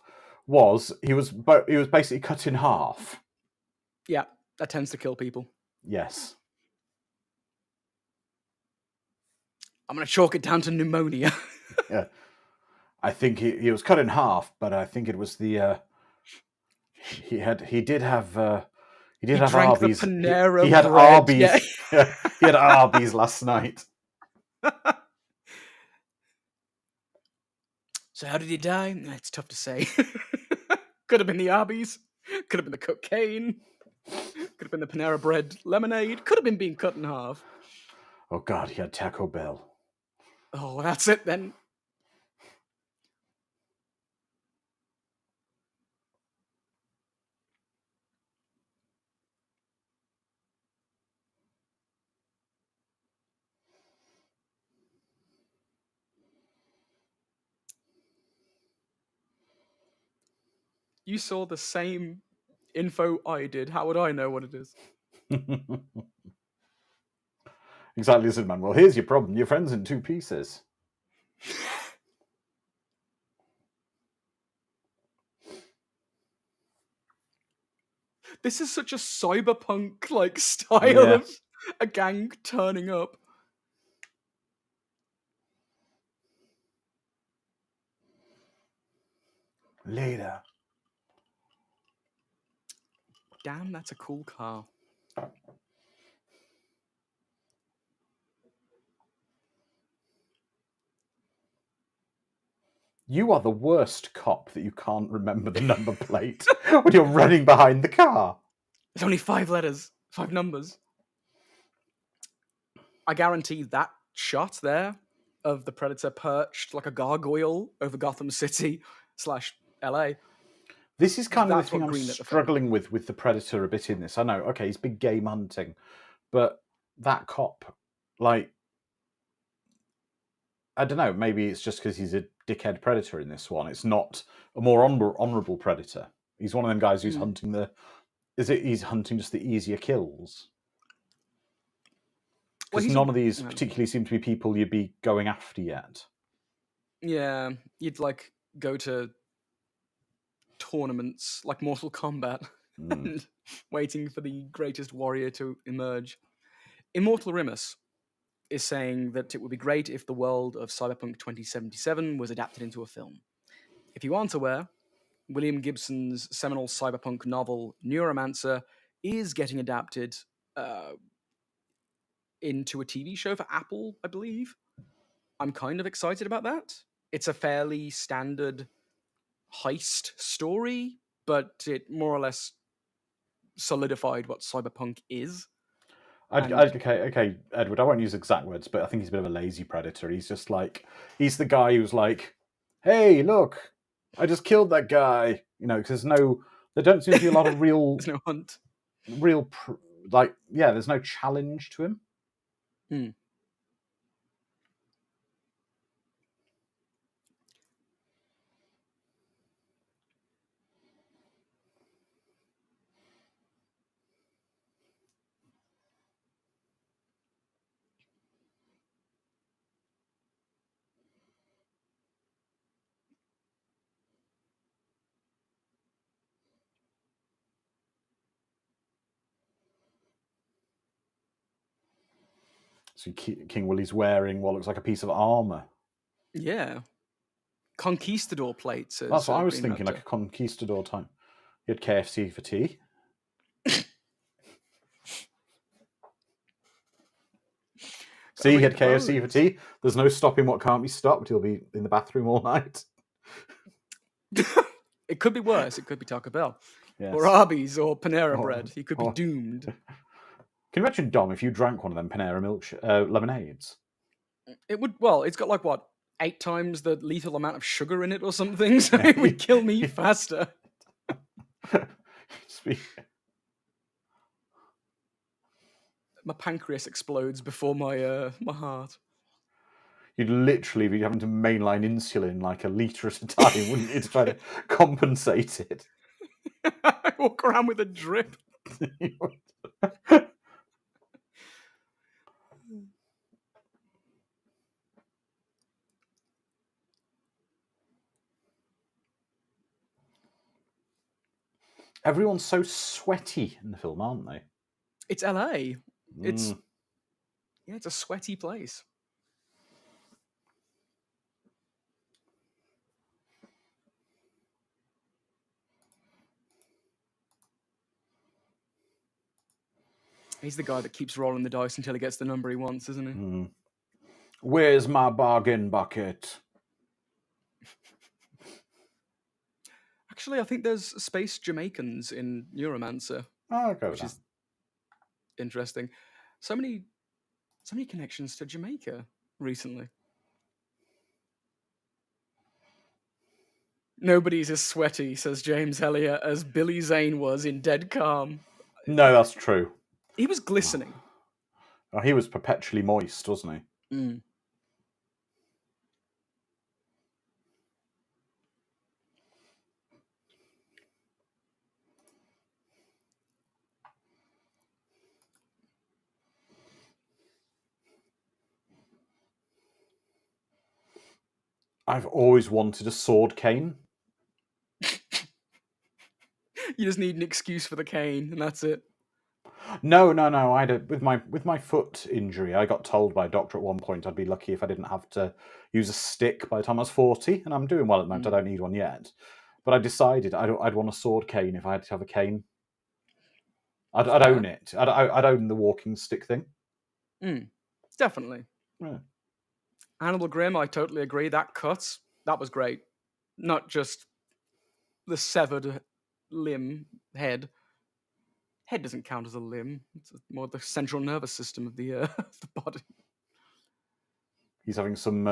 S1: was he was basically cut in half.
S2: Yeah, that tends to kill people.
S1: Yes.
S2: I'm going to chalk it down to pneumonia.
S1: Yeah. I think he was cut in half, but I think it was the he did have Arby's.
S2: Panera
S1: he had
S2: bread.
S1: Arby's. Yeah. He had Arby's last night.
S2: So how did he die? It's tough to say. Could have been the Arby's. Could have been the cocaine. Could have been the Panera bread lemonade. Could have been being cut in half.
S1: Oh God, he had Taco Bell.
S2: Oh, well, that's it then. You saw the same info I did. How would I know what it is?
S1: Exactly, Lizard Man. Well, here's your problem. Your friend's in 2 pieces.
S2: This is such a cyberpunk like style of a gang turning up.
S1: Later.
S2: Damn, that's a cool car.
S1: You are the worst cop that you can't remember the number plate when you're running behind the car.
S2: There's only 5 letters, 5 numbers. I guarantee that shot there of the Predator perched like a gargoyle over Gotham City / LA.
S1: This is kind of the
S2: That's
S1: thing
S2: what
S1: I'm
S2: greenlit the film.
S1: struggling with the Predator a bit in this. I know, okay, he's big game hunting, but that cop, like, I don't know, maybe it's just because he's a dickhead Predator in this one. It's not a more honourable Predator. He's one of them guys who's hunting he's hunting just the easier kills? Because none of these particularly seem to be people you'd be going after yet.
S2: Yeah, you'd like go to tournaments like Mortal Kombat and waiting for the greatest warrior to emerge. Immortal Rimus is saying that it would be great if the world of Cyberpunk 2077 was adapted into a film. If you aren't aware, William Gibson's seminal cyberpunk novel Neuromancer is getting adapted into a TV show for Apple, I believe. I'm kind of excited about that. It's a fairly standard heist story, but it more or less solidified what cyberpunk is.
S1: Okay, Edward, I won't use exact words, but I think he's a bit of a lazy Predator. He's just like, he's the guy who's like, hey, look, I just killed that guy. You know, because there don't seem to be a lot of real...
S2: There's no hunt.
S1: There's no challenge to him. So King Willie's wearing what looks like a piece of armor.
S2: Yeah. Conquistador plates.
S1: That's what I was thinking, like a conquistador type. He had KFC for tea. See, he had KFC for tea. There's no stopping what can't be stopped. He'll be in the bathroom all night.
S2: It could be worse. It could be Taco Bell.
S1: Yes.
S2: Or Arby's or Panera Bread. He could be doomed.
S1: Can you imagine, Dom, if you drank one of them Panera lemonades?
S2: It would, well, it's got like, what, 8 times the lethal amount of sugar in it or something, so it would kill me faster. My pancreas explodes before my heart.
S1: You'd literally be having to mainline insulin like a litre at a time, wouldn't you, to try to compensate it?
S2: I walk around with a drip.
S1: Everyone's so sweaty in the film, aren't they?
S2: It's LA. It's a sweaty place. He's the guy that keeps rolling the dice until he gets the number he wants, isn't he?
S1: Where's my bargain bucket?
S2: Actually, I think there's space Jamaicans in Neuromancer.
S1: Oh, okay,
S2: which is interesting. So many connections to Jamaica recently. Nobody's as sweaty, says James Elliott, as Billy Zane was in Dead Calm.
S1: No, that's true.
S2: He was glistening.
S1: Oh, he was perpetually moist, wasn't he? I've always wanted a sword cane.
S2: You just need an excuse for the cane, and that's it.
S1: No. I had with my foot injury. I got told by a doctor at one point I'd be lucky if I didn't have to use a stick by the time I was 40, and I'm doing well at the moment. I don't need one yet, but I decided I'd want a sword cane if I had to have a cane. I'd own it. I'd own the walking stick thing.
S2: Definitely.
S1: Yeah.
S2: Hannibal Grimm, I totally agree. That cut, that was great. Not just the severed limb head. Head doesn't count as a limb. It's more the central nervous system of the the body.
S1: He's having some.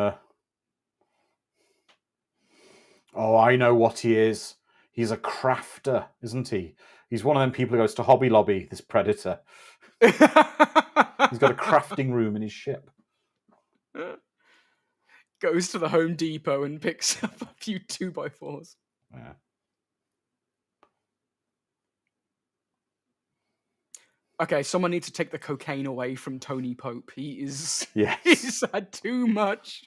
S1: Oh, I know what he is. He's a crafter, isn't he? He's one of them people who goes to Hobby Lobby. This predator. He's got a crafting room in his ship.
S2: Goes to the Home Depot and picks up a few 2x4s.
S1: Yeah.
S2: Okay, someone needs to take the cocaine away from Tony Pope. He's had too much.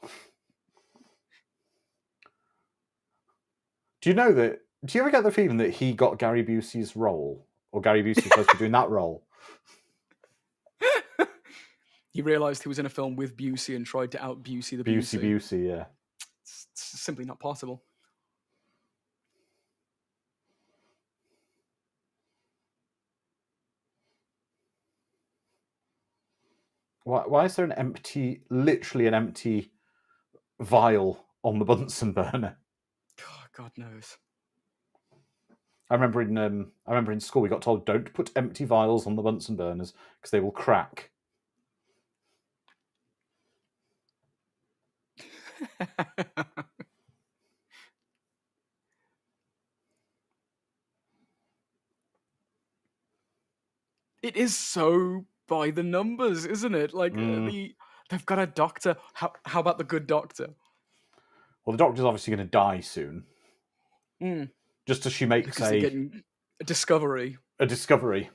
S1: Do you know that? Do you ever get the feeling that he got Gary Busey's role, or Gary Busey was supposed to be doing that role?
S2: He realised he was in a film with Busey and tried to out Busey the Busey.
S1: Busey, yeah.
S2: It's simply not possible.
S1: Why is there literally an empty vial on the Bunsen burner?
S2: God knows.
S1: I remember in school we got told don't put empty vials on the Bunsen burners because they will crack.
S2: It is so by the numbers, isn't it? Like they've got a doctor. How about the good doctor?
S1: Well, the doctor's obviously going to die soon. Just as she makes
S2: a discovery.
S1: A discovery.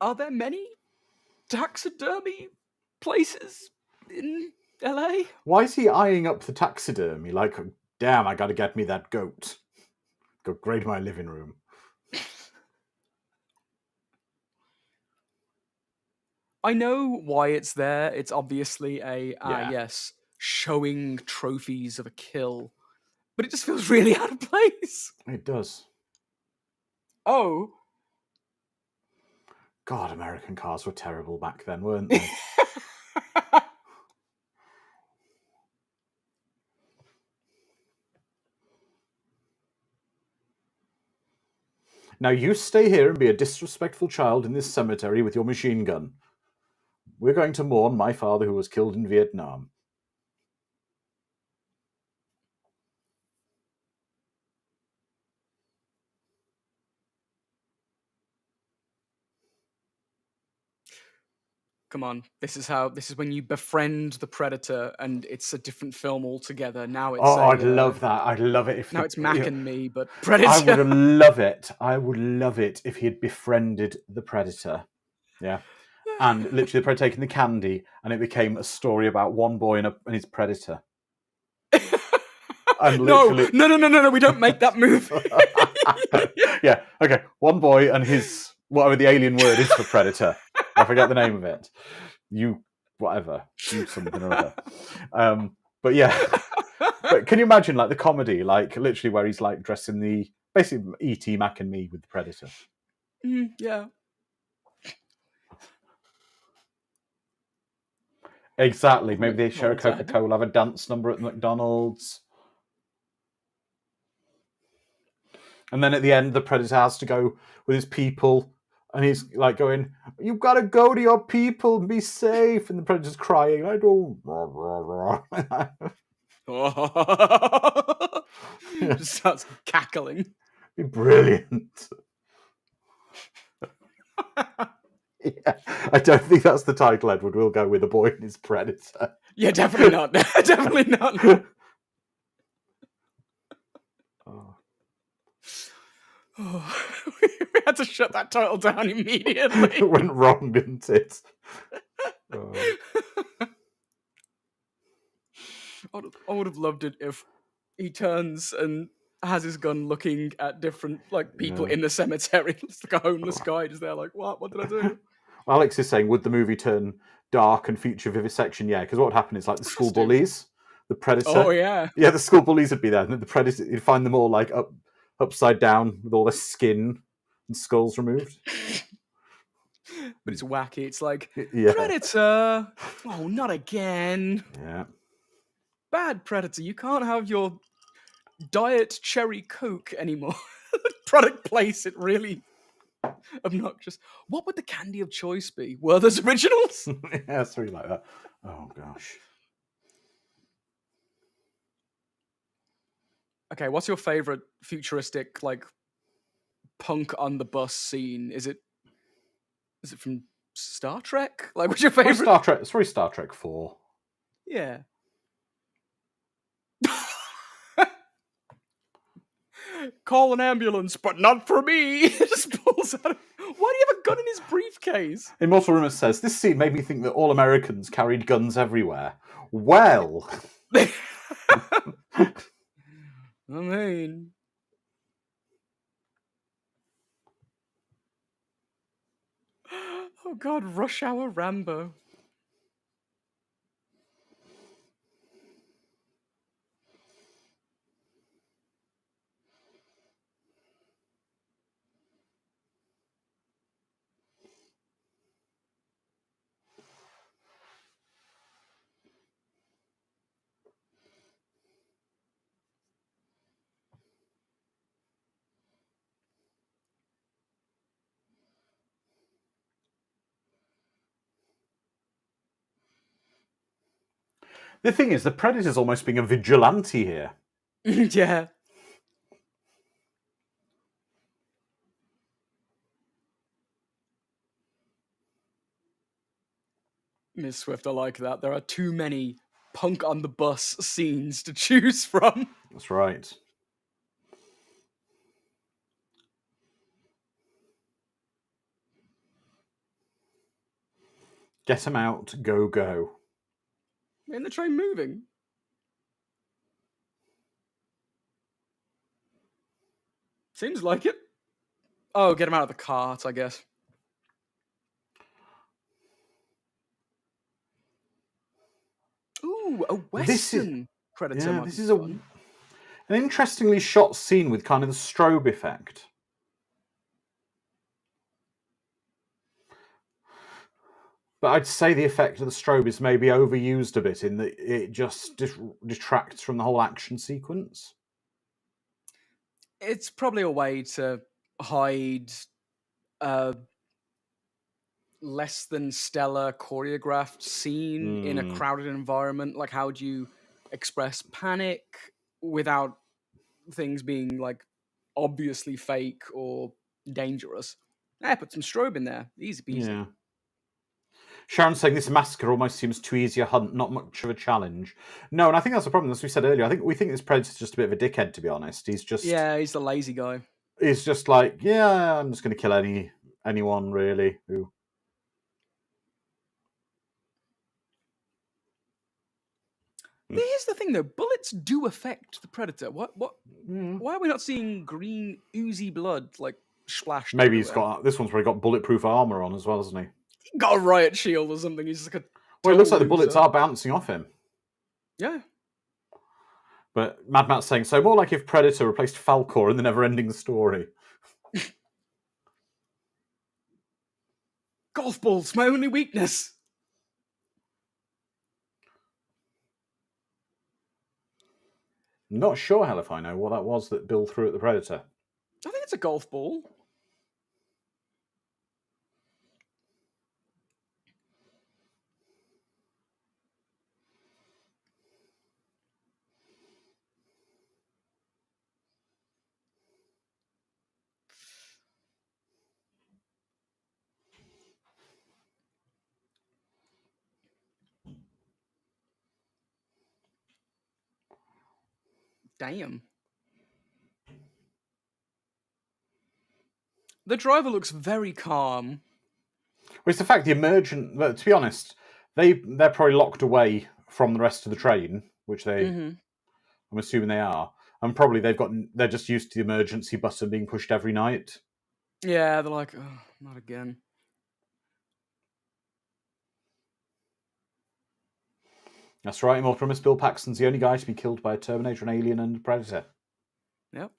S2: Are there many taxidermy places in LA?
S1: Why is he eyeing up the taxidermy? Like, damn, I gotta get me that goat. Go grade my living room.
S2: I know why it's there. It's obviously yes, showing trophies of a kill. But it just feels really out of place.
S1: It does.
S2: Oh.
S1: God, American cars were terrible back then, weren't they? Now you stay here and be a disrespectful child in this cemetery with your machine gun. We're going to mourn my father who was killed in Vietnam.
S2: Come on, this is when you befriend the predator and it's a different film altogether. Now it's
S1: I'd love that. I'd love it if
S2: now it's Mac and me, but Predator.
S1: I would love it. I would love it if he had befriended the predator. Yeah. And literally the predator taking the candy and it became a story about one boy and his predator.
S2: And literally... No, we don't make that move.
S1: Yeah, okay. One boy and his, whatever the alien word is for predator. I forget the name of it. You something or other. But yeah. But can you imagine like the comedy, like literally where he's like dressed in the, basically E.T. Mac and me with the predator.
S2: Yeah.
S1: Exactly. Maybe they share a Coca-Cola, have a dance number at McDonald's. And then at the end, the predator has to go with his people. And he's like going, you've got to go to your people and be safe. And the predator's crying. I don't.
S2: Just starts cackling.
S1: Be brilliant. Yeah, I don't think that's the title, Edward. We'll go with A Boy and His Predator.
S2: Yeah, definitely not. Definitely not.
S1: Oh.
S2: Oh, we had to shut that title down immediately.
S1: It went wrong, didn't it? Oh.
S2: I would have loved it if he turns and has his gun looking at different people in the cemetery. It's like a homeless guy just there, like, what did I do?
S1: Alex is saying, would the movie turn dark and feature vivisection? Yeah, because what would happen is like the school bullies, the predator.
S2: Oh yeah,
S1: yeah, the school bullies would be there, and the predator, you'd find them all like upside down with all their skin and skulls removed.
S2: But it's wacky. It's like
S1: Yeah.
S2: Predator. Oh, not again.
S1: Yeah.
S2: Bad Predator. You can't have your Diet Cherry Coke anymore. Product placement really obnoxious. What would the candy of choice be? Werther's Originals?
S1: Yeah, something like that. Oh gosh.
S2: Okay, what's your favorite futuristic punk on the bus scene? Is it from Star Trek? Like, what's your favorite?
S1: Star Trek. It's probably Star Trek 4.
S2: Yeah. Call an ambulance, but not for me. Just pulls out. Why do you have a gun in his briefcase?
S1: Immortal Rumors says this scene made me think that all Americans carried guns everywhere. Well,
S2: I mean, oh god, Rush Hour Rambo.
S1: the thing is, the Predator's almost being a vigilante here.
S2: Yeah. Miss Swift, I like that. There are too many punk on the bus scenes to choose from.
S1: That's right. Get him out, go, go.
S2: In the train moving. Seems like it. Oh, get him out of the cart, I guess. Ooh, a Western Predator.
S1: Yeah, this is an interestingly shot scene with kind of the strobe effect. But I'd say the effect of the strobe is maybe overused a bit in that it just detracts from the whole action sequence.
S2: It's probably a way to hide a less than stellar choreographed scene in a crowded environment. Like, how do you express panic without things being obviously fake or dangerous? Put some strobe in there. Easy peasy.
S1: Yeah. Sharon's saying this massacre almost seems too easy a hunt, not much of a challenge. No, and I think that's the problem. As we said earlier, we think this Predator's just a bit of a dickhead, to be honest. He's just
S2: he's the lazy guy.
S1: He's just like, yeah, I'm just going to kill anyone really who.
S2: Here's the thing, though. Bullets do affect the Predator. Why are we not seeing green, oozy blood splashed?
S1: Maybe he's got this one's probably got bulletproof armor on as well, hasn't he?
S2: He got a riot shield or something. He's just like a.
S1: Well, it looks like the bullets are bouncing off him.
S2: Yeah.
S1: But Mad Matt's saying so more like if Predator replaced Falcor in the never-ending story.
S2: Golf balls, my only weakness.
S1: Not sure, hell if I know what that was that Bill threw at the Predator.
S2: I think it's a golf ball. Damn. The driver looks very calm.
S1: Well, it's the fact the emergent. Well, to be honest, they're probably locked away from the rest of the train, which I'm assuming they are, and probably they're just used to the emergency button being pushed every night.
S2: Yeah, they're like, oh, not again.
S1: That's right, Immortal Bill Paxton's the only guy to be killed by a Terminator, an Alien, and a Predator.
S2: Yep.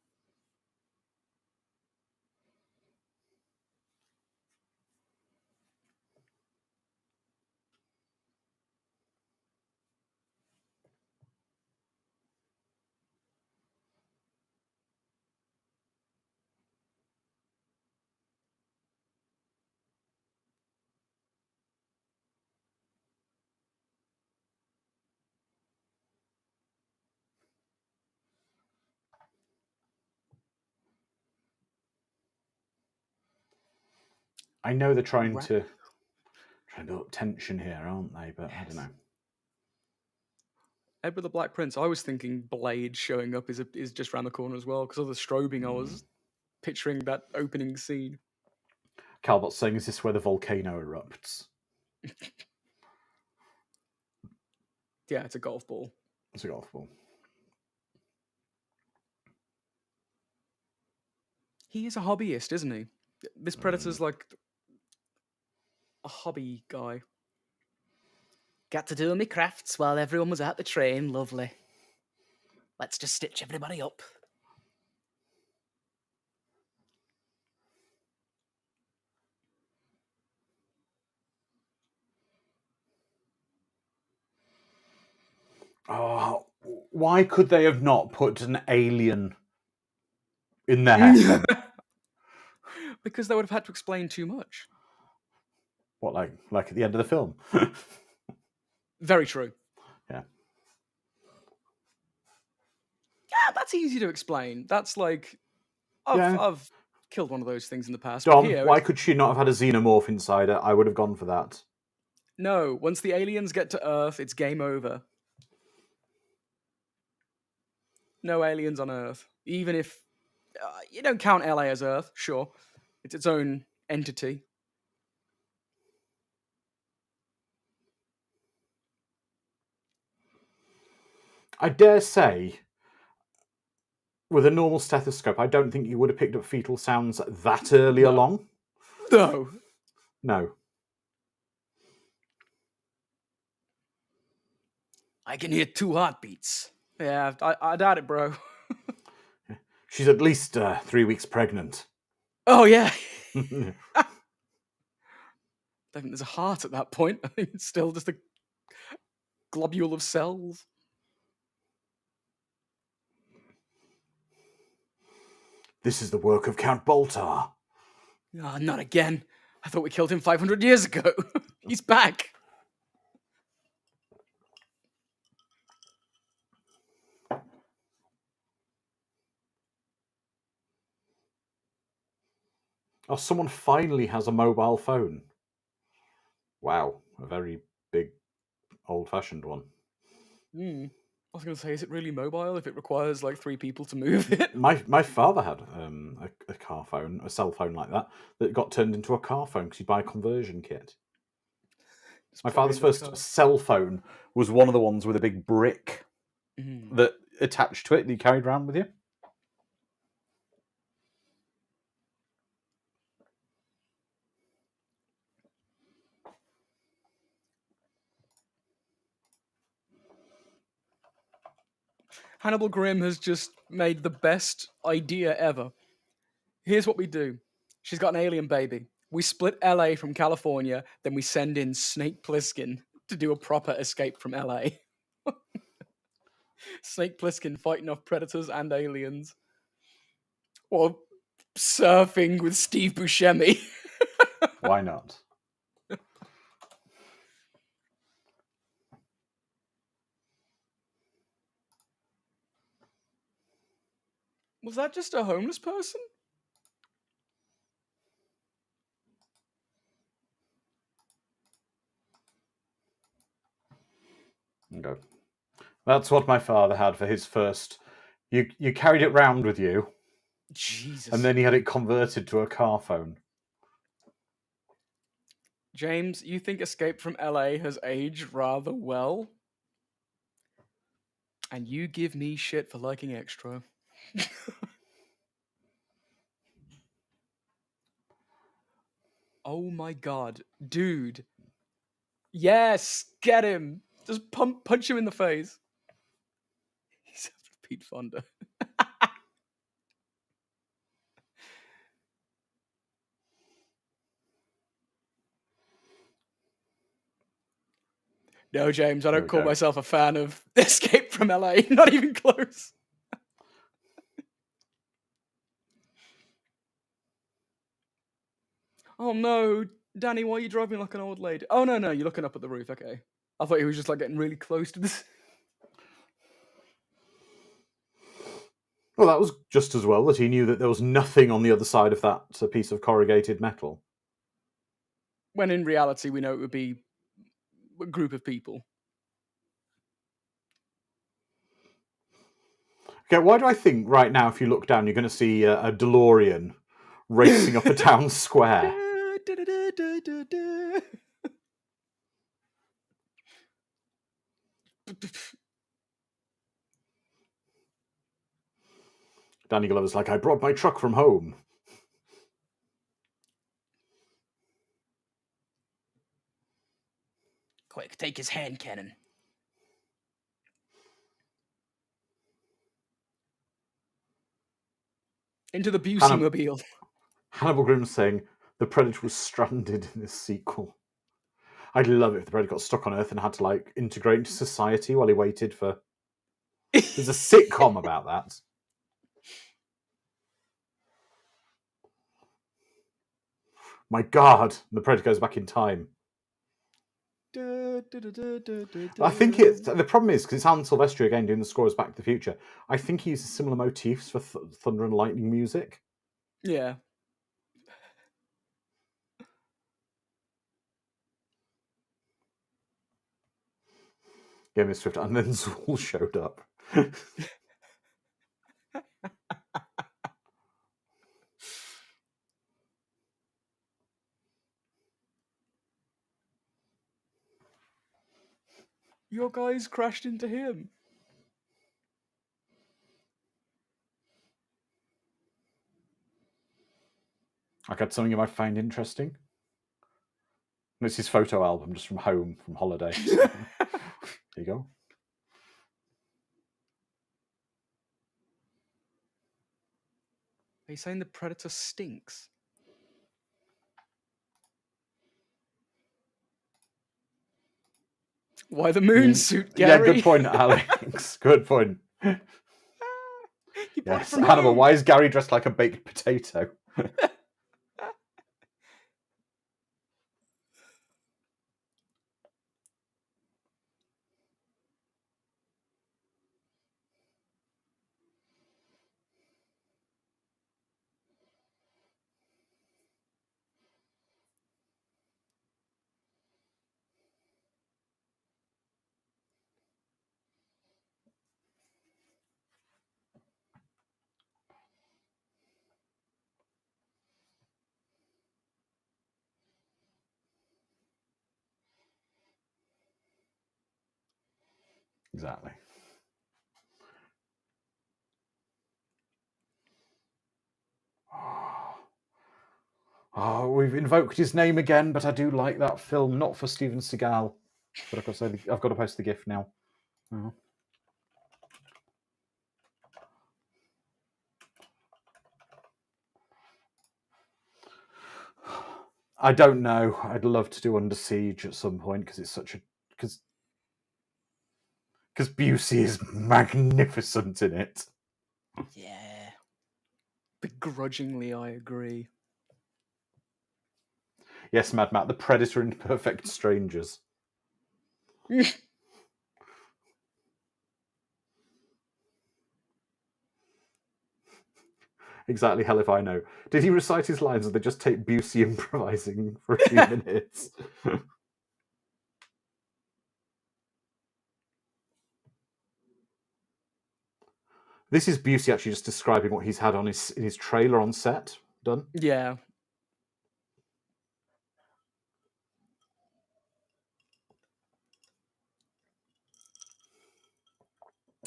S1: I know they're trying to build up tension here, aren't they? But I don't know.
S2: Edward the Black Prince. I was thinking Blade showing up is just around the corner as well because of the strobing. I was picturing that opening scene.
S1: Calbot's saying, "Is this where the volcano erupts?"
S2: Yeah, it's a golf ball.
S1: It's a golf ball.
S2: He is a hobbyist, isn't he? This Predator's like a hobby guy. Got to do my crafts while everyone was at the train. Lovely. Let's just stitch everybody up.
S1: Oh, why could they have not put an alien in there?
S2: Because they would have had to explain too much.
S1: What, like at the end of the film?
S2: Very true.
S1: Yeah.
S2: Yeah, that's easy to explain. That's like I've killed one of those things in the past.
S1: Dom,
S2: but here,
S1: why could she not have had a xenomorph inside her? I would have gone for that.
S2: No, once the aliens get to Earth, it's game over. No aliens on Earth. Even if you don't count LA as Earth, sure. It's its own entity.
S1: I dare say, with a normal stethoscope, I don't think you would have picked up fetal sounds that early along.
S2: No.
S1: No.
S2: I can hear 2 heartbeats. Yeah, I doubt it, bro.
S1: She's at least 3 weeks pregnant.
S2: Oh, yeah. I don't think there's a heart at that point. I think it's still just a globule of cells.
S1: This is the work of Count Boltar.
S2: Oh, not again. I thought we killed him 500 years ago. He's back.
S1: Oh, someone finally has a mobile phone. Wow, a very big, old-fashioned one.
S2: I was going to say, is it really mobile if it requires like 3 people to move it?
S1: My father had a car phone, a cell phone like that got turned into a car phone because you buy a conversion kit. My father's first cell phone was one of the ones with a big brick that attached to it that you carried around with you.
S2: Hannibal Grimm has just made the best idea ever. Here's what we do. She's got an alien baby. We split LA from California, then we send in Snake Plissken to do a proper escape from LA. Snake Plissken fighting off predators and aliens. Or surfing with Steve Buscemi.
S1: Why not?
S2: Was that just a homeless person?
S1: Okay. That's what my father had for his first. You carried it round with you,
S2: Jesus.
S1: and then he had it converted to a car phone.
S2: James, you think Escape from LA has aged rather well? And you give me shit for liking Extra. Oh my god. Dude. Yes! Get him! Just punch him in the face. He's after Pete Fonda. No, James, I don't call myself a fan of Escape from LA. Not even close. Oh no, Danny, why are you driving like an old lady? Oh no, you're looking up at the roof. Okay. I thought he was just like getting really close to this.
S1: Well, that was just as well that he knew that there was nothing on the other side of that piece of corrugated metal.
S2: When in reality, we know it would be a group of people.
S1: Okay, why do I think right now, if you look down, you're going to see a DeLorean racing up a town square? Danny Glover's like, I brought my truck from home.
S2: Quick, take his hand cannon. Into the Busey-mobile.
S1: Hannibal Grimm's saying, the Predator was stranded in this sequel. I'd love it if the Predator got stuck on Earth and had to, like, integrate into society while he waited for... There's a sitcom about that. My God, the Predator goes back in time. I think the problem is, because it's Alan Silvestri again doing the scores Back to the Future, I think he uses similar motifs for thunder and lightning music.
S2: Yeah.
S1: Yeah, Miss Swift, and then Zool showed up.
S2: Your guys crashed into him.
S1: I got something you might find interesting. It's his photo album just from home, from holiday. There you go.
S2: Are you saying the Predator stinks? Why the moon suit, Gary?
S1: Yeah, good point, Alex. Good point. Yes, Hannibal,
S2: home.
S1: why is Gary dressed like a baked potato? Exactly. Oh, we've invoked his name again, but I do like that film. Not for Steven Seagal, but I've got to post the GIF now. Oh. I don't know. I'd love to do Under Siege at some point because it's such a because Busey is magnificent in it.
S2: Yeah. Begrudgingly, I agree.
S1: Yes, Mad Matt, the Predator and Perfect Strangers. Exactly, hell if I know. Did he recite his lines or they just take Busey improvising for a few minutes? This is Busey actually just describing what he's had on his trailer on set done.
S2: Yeah.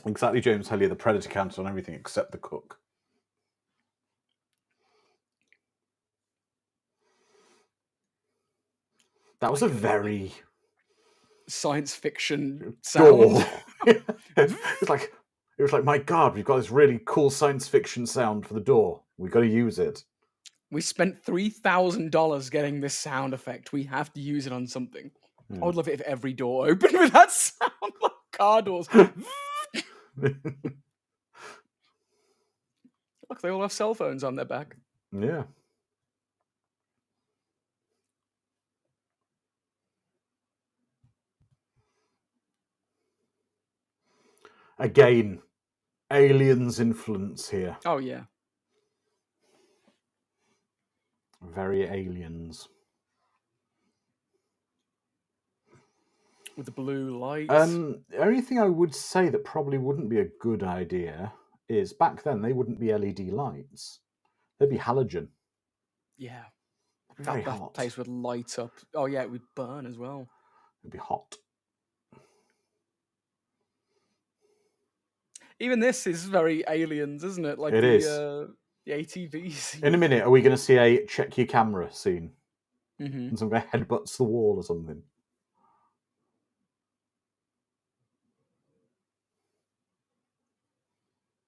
S1: Exactly, James Hellier, the Predator counted on everything except the cook. That was a very
S2: science fiction sound.
S1: It was like, my God, we've got this really cool science fiction sound for the door. We've got to use it.
S2: We spent $3,000 getting this sound effect. We have to use it on something. I would love it if every door opened with that sound, like car doors. Look, they all have cell phones on their back.
S1: Yeah. Again, aliens influence here.
S2: Oh, yeah.
S1: Very aliens.
S2: With the blue lights.
S1: The only thing I would say that probably wouldn't be a good idea is back then they wouldn't be LED lights. They'd be halogen.
S2: Yeah.
S1: Very
S2: that
S1: hot.
S2: place would light up. Oh, yeah, it would burn as well.
S1: It'd be hot.
S2: Even this is very aliens, isn't it? Like
S1: it is.
S2: The ATVs.
S1: In a minute, are we going to see a check your camera scene?
S2: Mm-hmm.
S1: And some guy headbutts the wall or something.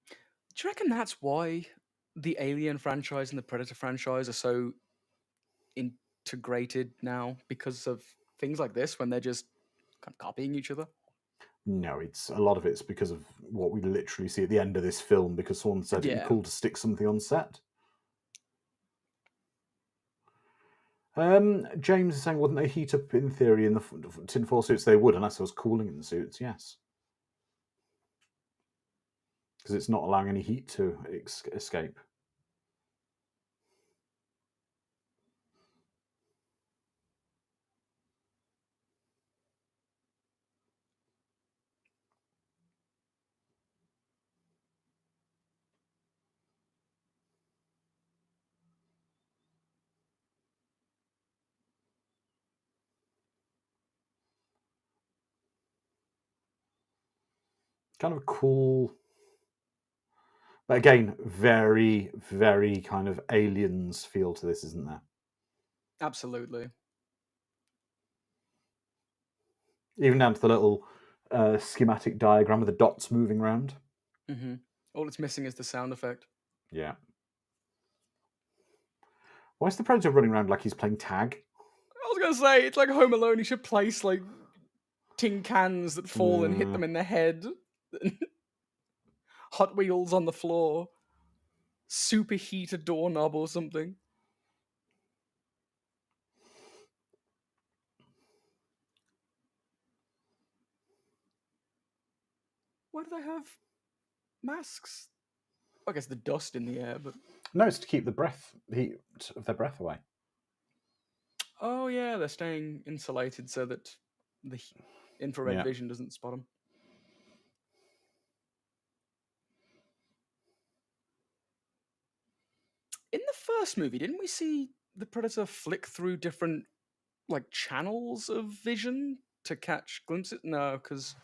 S2: Do you reckon that's why the Alien franchise and the Predator franchise are so integrated now? Because of things like this, when they're just kind of copying each other?
S1: No, a lot of it's because of what we literally see at the end of this film, because someone said it'd be cool to stick something on set. James is saying, wouldn't they heat up in theory in the tinfoil suits? They would, unless there was cooling in the suits, yes. Because it's not allowing any heat to escape. Kind of cool, but again, very, very kind of aliens feel to this, isn't there?
S2: Absolutely.
S1: Even down to the little schematic diagram of the dots moving around.
S2: Mm-hmm. All it's missing is the sound effect.
S1: Yeah. Why is the Predator running around like he's playing tag?
S2: I was going to say, it's like Home Alone. He should place like tin cans that fall and hit them in the head. Hot Wheels on the floor. Superheat a doorknob or something. Why do they have masks? I guess the dust in the air, but...
S1: No, it's to keep the heat of their breath away.
S2: Oh, yeah, they're staying insulated so that the infrared vision doesn't spot them. In the first movie, didn't we see the Predator flick through different, like, channels of vision to catch glimpses? No, because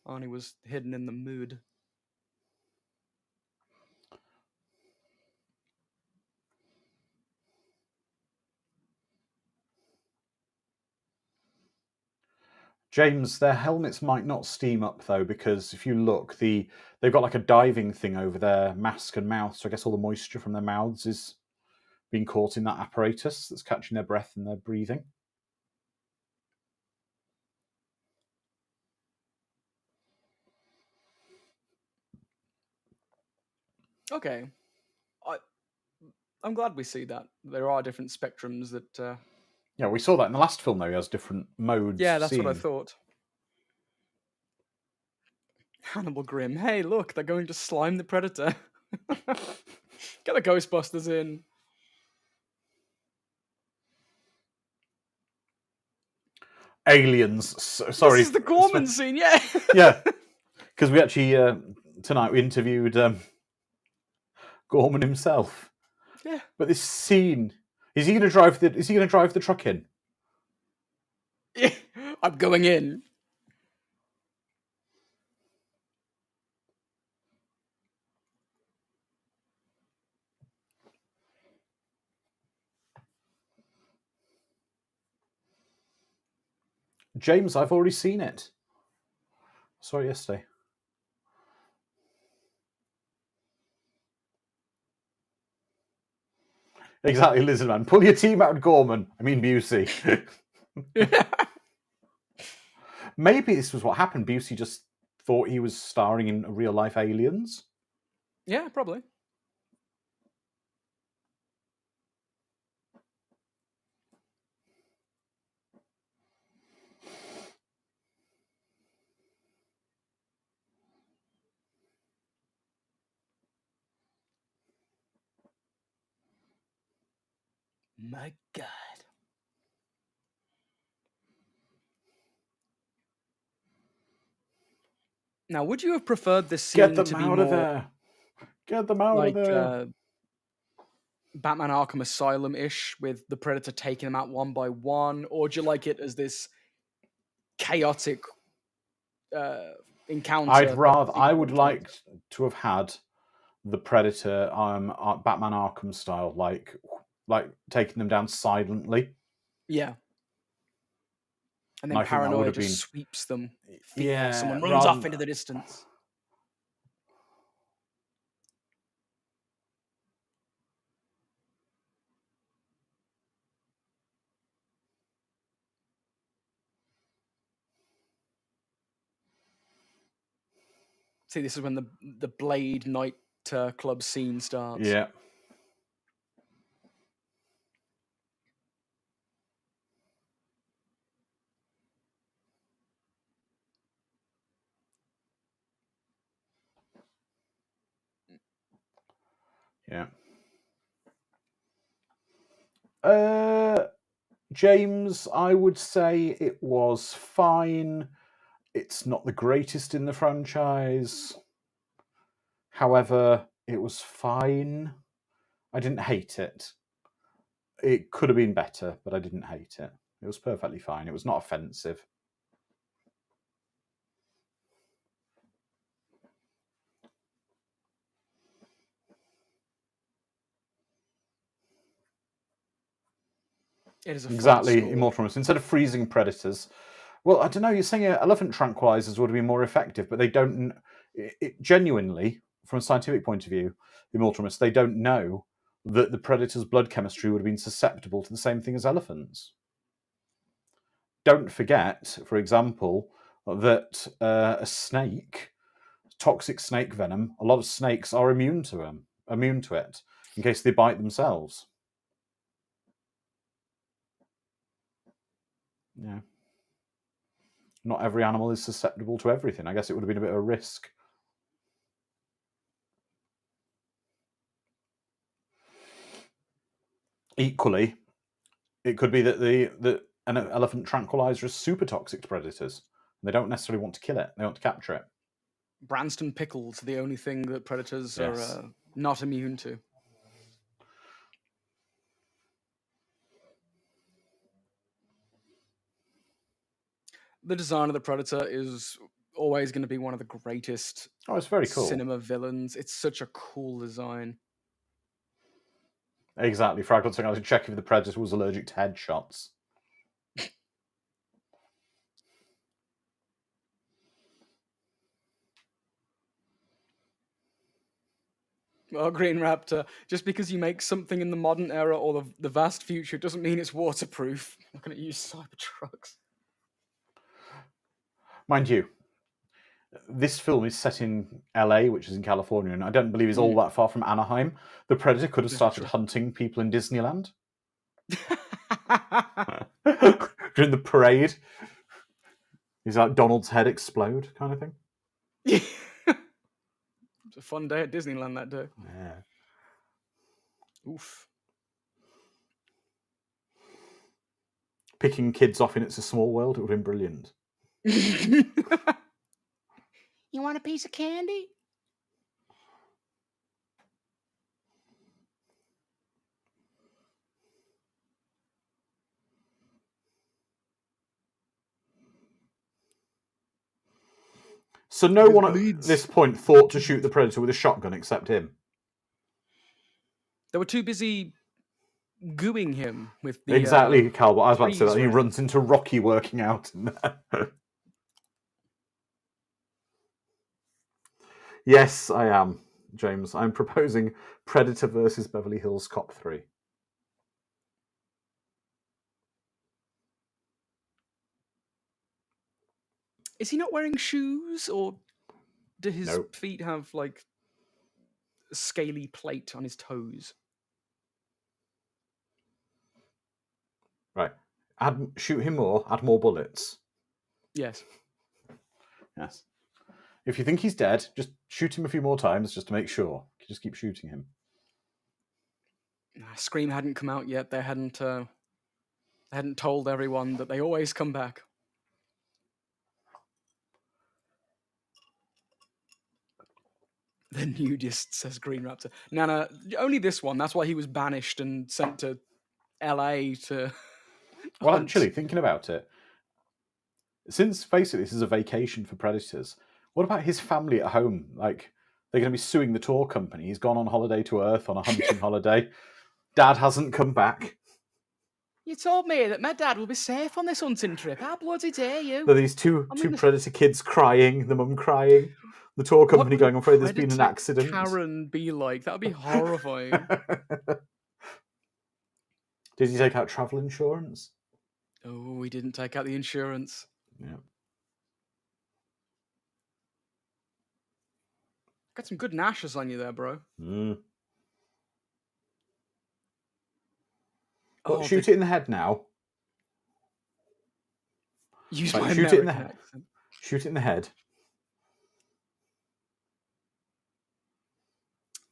S2: Arnie was hidden in the mood.
S1: James, their helmets might not steam up though, because if you look, they've got like a diving thing over their mask and mouth, so I guess all the moisture from their mouths is being caught in that apparatus that's catching their breath and their breathing.
S2: Okay. I'm glad we see that. There are different spectrums that...
S1: Yeah, we saw that in the last film, though. He has different modes.
S2: Yeah, that's what I thought. Hannibal Grimm. Hey, look, they're going to slime the Predator. Get the Ghostbusters in.
S1: Aliens. Sorry.
S2: This is the Gorman scene, yeah.
S1: Yeah, because we actually tonight we interviewed Gorman himself.
S2: Yeah.
S1: But this scene, is he going to drive the truck in?
S2: I'm going in.
S1: James, I've already seen it. Saw it yesterday. Exactly, Lizardman. Pull your team out, Gorman. I mean, Busey. Maybe this was what happened. Busey just thought he was starring in real life Aliens.
S2: Yeah, probably. My God. Now, would you have preferred this scene
S1: Get
S2: to
S1: them
S2: be
S1: out of
S2: more
S1: there. Get them out of
S2: like
S1: there.
S2: Batman Arkham Asylum-ish, with the Predator taking them out one by one, or do you like it as this chaotic encounter?
S1: I would like to have had the Predator Batman Arkham style, like taking them down silently.
S2: Yeah. And then
S1: I think that would
S2: paranoia
S1: have
S2: just
S1: been
S2: sweeps them.
S1: yeah.
S2: Someone runs off into the distance. See, this is when the Blade Night Club scene starts.
S1: Yeah. Yeah. James, I would say it was fine. It's not the greatest in the franchise. However, it was fine. I didn't hate it. It could have been better, but I didn't hate it. It was perfectly fine. It was not offensive.
S2: It is a
S1: Exactly,
S2: fun story.
S1: Immortal. Instead of freezing predators, well, I don't know. You're saying elephant tranquilizers would have been more effective, but they don't. Genuinely, from a scientific point of view, Immortalist, they don't know that the predator's blood chemistry would have been susceptible to the same thing as elephants. Don't forget, for example, that a snake, toxic snake venom, a lot of snakes are immune to it, in case they bite themselves. Yeah. Not every animal is susceptible to everything. I guess it would have been a bit of a risk. Equally, it could be that an elephant tranquilizer is super toxic to predators. They don't necessarily want to kill it; they want to capture it.
S2: Branston pickles, the only thing that predators
S1: Yes.
S2: are not immune to. The design of the Predator is always going to be one of the greatest
S1: it's very cool.
S2: cinema villains. It's such a cool design.
S1: Exactly. Fragment saying I was to check if the predator was allergic to headshots.
S2: Well, Green Raptor, just because you make something in the modern era or the vast future doesn't mean it's waterproof. I'm not going to use Cybertrucks.
S1: Mind you, this film is set in LA, which is in California, and I don't believe is all that far from Anaheim. The Predator could have started hunting people in Disneyland. During the parade. Is like Donald's head explode kind of thing?
S2: It was a fun day at Disneyland that day.
S1: Yeah.
S2: Oof.
S1: Picking kids off in It's a Small World, it would have been brilliant.
S2: You want a piece of candy?
S1: So no
S2: This
S1: one at
S2: bleeds.
S1: this point thought to shoot the Predator with a shotgun except him.
S2: They were too busy gooing him with the
S1: Exactly, Cal. What I was about to say,
S2: freeze
S1: that he
S2: ray.
S1: runs into Rocky working out in there. Yes, I am, James. I'm proposing Predator versus Beverly Hills Cop 3.
S2: Is he not wearing shoes, or do his
S1: Nope.
S2: feet have like a scaly plate on his toes?
S1: Right. Shoot him more, add more bullets.
S2: Yes.
S1: Yes. If you think he's dead, just shoot him a few more times just to make sure. Just keep shooting him.
S2: Scream hadn't come out yet. They hadn't told everyone that they always come back. The nudist, says Green Raptor. Nana, only this one. That's why he was banished and sent to LA to
S1: Well,
S2: hunt.
S1: actually, thinking about it, since basically this is a vacation for predators, what about his family at home? Like, they're going to be suing the tour company. He's gone on holiday to Earth on a hunting holiday. Dad hasn't come back.
S2: You told me that my dad will be safe on this hunting trip. How bloody dare you?
S1: There are these two predator kids crying, the mum crying, the tour company going, I'm afraid there's been an accident.
S2: Karen be like? That would be horrifying.
S1: Did he take out travel insurance?
S2: Oh, we didn't take out the insurance.
S1: Yeah.
S2: Got some good gnashes on you there, bro.
S1: But shoot it in the head now.
S2: Use my American accent.
S1: Shoot it in the head.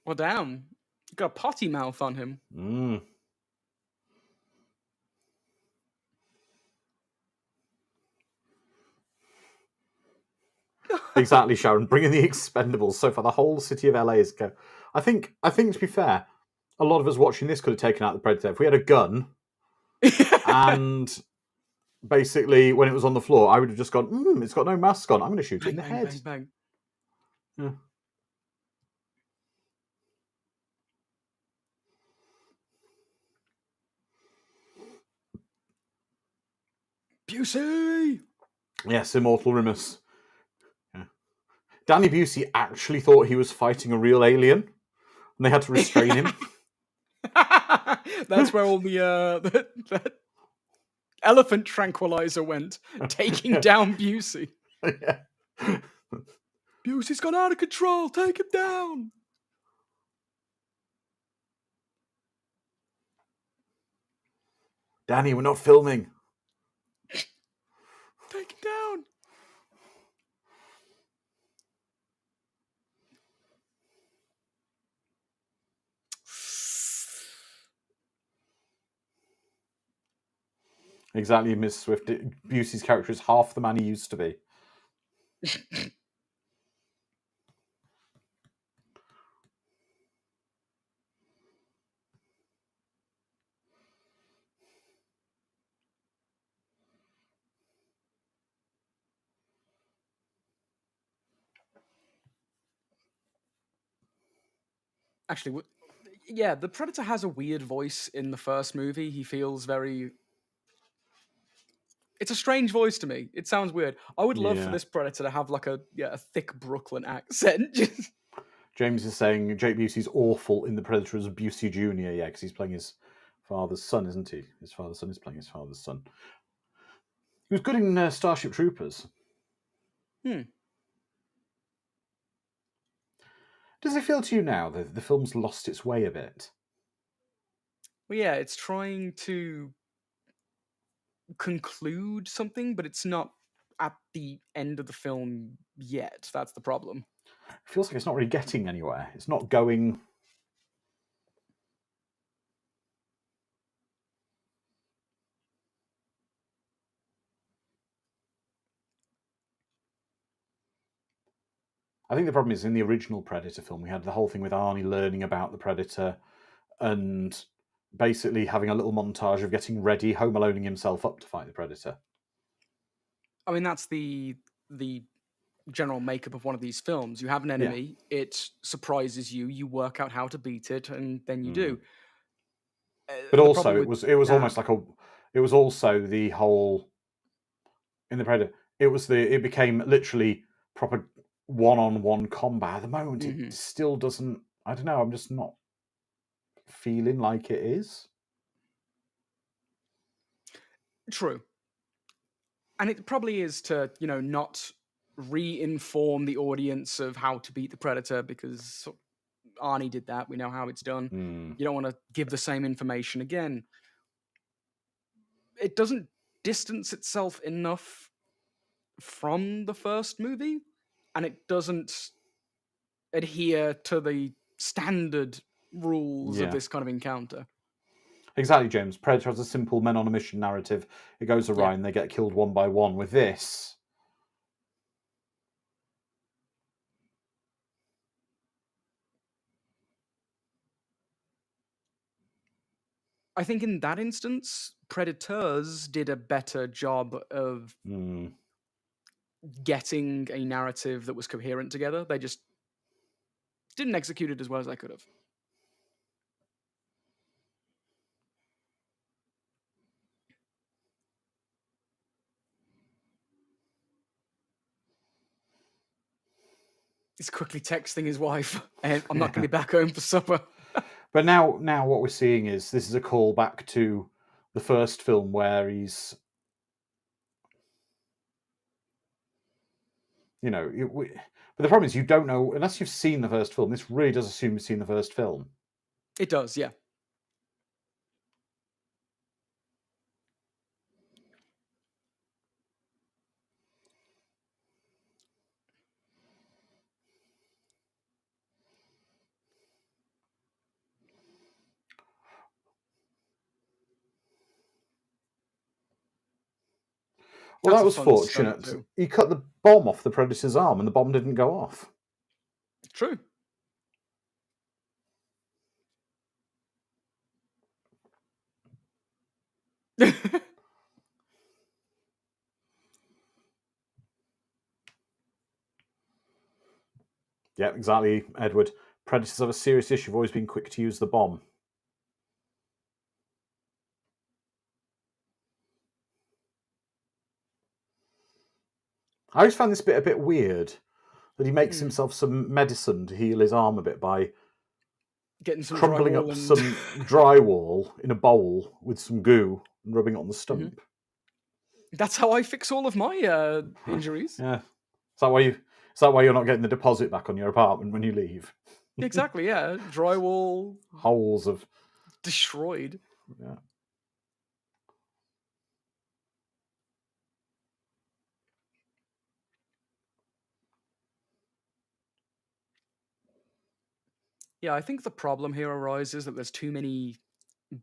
S2: Well, damn. You got a potty mouth on him.
S1: Exactly, Sharon. Bring in the Expendables. So far, the whole city of LA is go. I think to be fair, a lot of us watching this could have taken out the Predator. If we had a gun and basically when it was on the floor, I would have just gone, it's got no mask on. I'm going to shoot it in the head.
S2: Bang.
S1: Yeah.
S2: Busey!
S1: Yes, Immortal Rimus. Yeah. Danny Busey actually thought he was fighting a real alien, and they had to restrain him.
S2: That's where all the elephant tranquilizer went, taking down Busey.
S1: Yeah.
S2: Busey's gone out of control. Take him down.
S1: Danny, we're not filming.
S2: Take him down.
S1: Exactly, Miss Swift. Busey's character is half the man he used to be.
S2: Actually, yeah, the Predator has a weird voice in the first movie. He feels very... It's a strange voice to me. It sounds weird. I would love for this Predator to have like a thick Brooklyn accent.
S1: James is saying Jake Busey's awful in The Predator as Busey Jr. Yeah, because he's playing his father's son, isn't he? His father's son is playing his father's son. He was good in Starship Troopers. Does it feel to you now that the film's lost its way a bit?
S2: Well, yeah, it's trying to conclude something, but it's not at the end of the film yet. That's the problem.
S1: It feels like it's not really getting anywhere. It's not going... I think the problem is in the original Predator film, we had the whole thing with Arnie learning about the Predator and basically having a little montage of getting ready, home aloning himself up to fight the Predator.
S2: I mean, that's the general makeup of one of these films. You have an enemy, it surprises you, you work out how to beat it, and then you do.
S1: But
S2: The
S1: also,
S2: problem
S1: it
S2: with
S1: was
S2: that,
S1: almost like it was also the whole in the Predator. It became literally proper one-on-one combat. At the moment, it
S2: Mhm.
S1: still doesn't. I don't know. I'm just not feeling like it is.
S2: True. And it probably is to, not re-inform the audience of how to beat the Predator, because Arnie did that. We know how it's done. You don't want to give the same information again. It doesn't distance itself enough from the first movie, and it doesn't adhere to the standard rules of
S1: Yeah.
S2: this kind of encounter.
S1: Exactly, James. Predator has a simple men on a mission narrative. It goes awry
S2: Yeah.
S1: and they get killed one by one. With this,
S2: I think in that instance, Predators did a better job of getting a narrative that was coherent together. They just didn't execute it as well as they could have. He's quickly texting his wife, and I'm not going to be back home for supper.
S1: but now what we're seeing is this is a call back to the first film where he's, but the problem is you don't know unless you've seen the first film. This really does assume you've seen the first film.
S2: It does, yeah.
S1: Well,
S2: That's
S1: that
S2: a
S1: was
S2: fun stunt
S1: fortunate.
S2: too.
S1: He cut the bomb off the Predator's arm, and the bomb didn't go off.
S2: True.
S1: Yeah, exactly, Edward. Predators have a serious issue of always being quick to use the bomb. I always found this bit a bit weird that he makes himself some medicine to heal his arm a bit by
S2: Getting some
S1: crumbling
S2: drywall
S1: up
S2: and
S1: some drywall in a bowl with some goo and rubbing it on the
S2: Mhm.
S1: stump.
S2: That's how I fix all of my injuries.
S1: Yeah. Is that why you're not getting the deposit back on your apartment when you leave?
S2: Exactly, yeah. Drywall
S1: Holes of
S2: destroyed.
S1: yeah.
S2: Yeah, I think the problem here arises that there's too many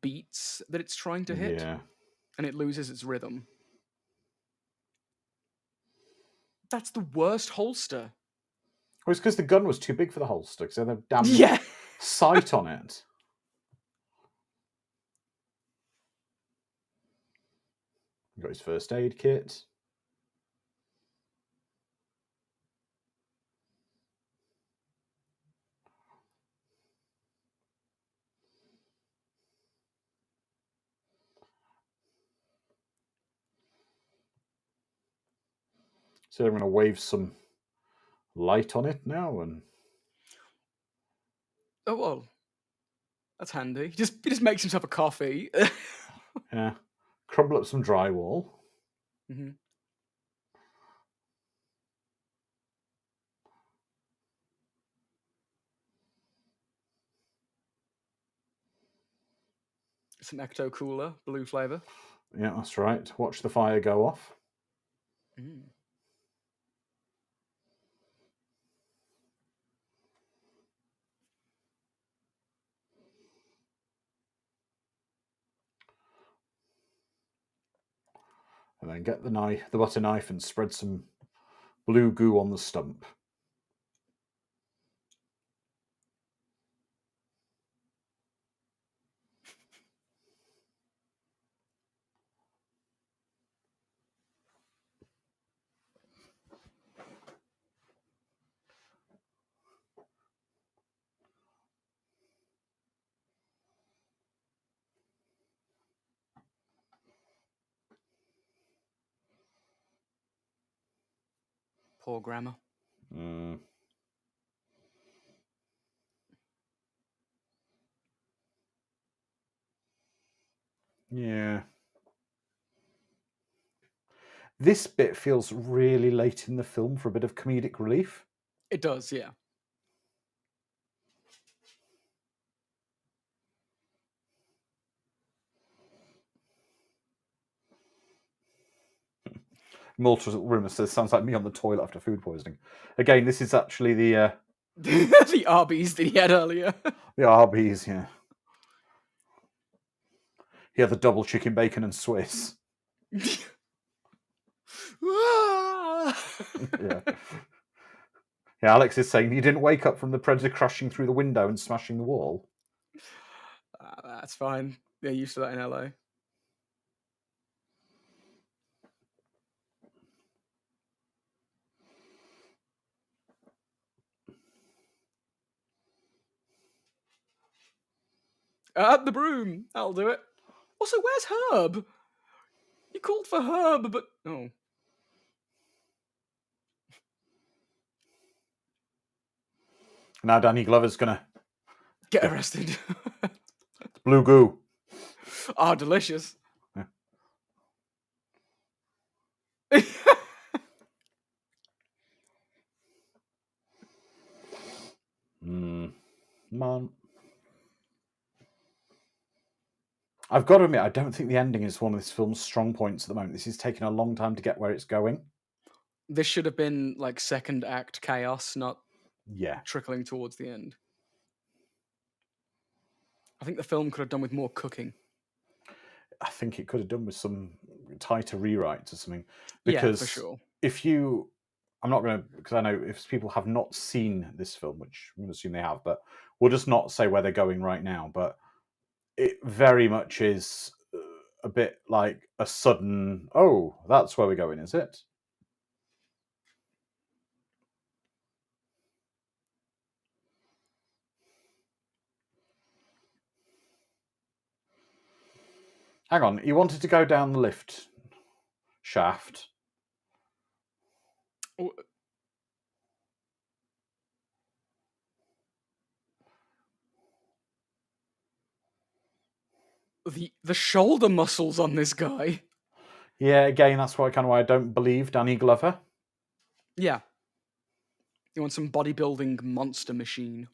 S2: beats that it's trying to hit,
S1: Yeah.
S2: and it loses its rhythm. That's the worst holster.
S1: Well, it's because the gun was too big for the holster because they had a damn
S2: Yeah.
S1: sight on it. Got his first aid kit. So I'm going to wave some light on it now, and
S2: Oh well, that's handy. He just makes himself a coffee.
S1: yeah, crumble up some drywall.
S2: hmm Some ecto cooler, blue flavor.
S1: Yeah, that's right. Watch the fire go off.
S2: Mm.
S1: And then get the butter knife, and spread some blue goo on the stump.
S2: Poor grammar.
S1: Yeah. This bit feels really late in the film for a bit of comedic relief.
S2: It does, yeah.
S1: Multiple Rumour says, sounds like me on the toilet after food poisoning. Again, this is actually the
S2: the Arby's that he had earlier.
S1: the Arby's, yeah. He had the double chicken bacon and Swiss. Yeah. Yeah, Alex is saying, you didn't wake up from the predator crashing through the window and smashing the wall.
S2: That's fine. They're used to that in LA. The broom. That'll do it. Also, where's Herb? You called for Herb, but... Oh.
S1: Now Danny Glover's going to...
S2: Get arrested.
S1: Blue goo.
S2: Ah, delicious.
S1: Man. I've got to admit, I don't think the ending is one of this film's strong points at the moment. This is taking a long time to get where it's going.
S2: This should have been like second act chaos, not trickling towards the end. I think the film could have done with more cooking.
S1: I think it could have done with some tighter rewrites or something. Because
S2: for sure.
S1: if you... I'm not going to... Because I know if people have not seen this film, which I'm going to assume they have, but we'll just not say where they're going right now. But it very much is a bit like a sudden, oh, that's where we're going, is it? Hang on, he wanted to go down the lift shaft.
S2: The shoulder muscles on this guy.
S1: Yeah, again, that's why I don't believe Danny Glover.
S2: Yeah. You want some bodybuilding monster machine.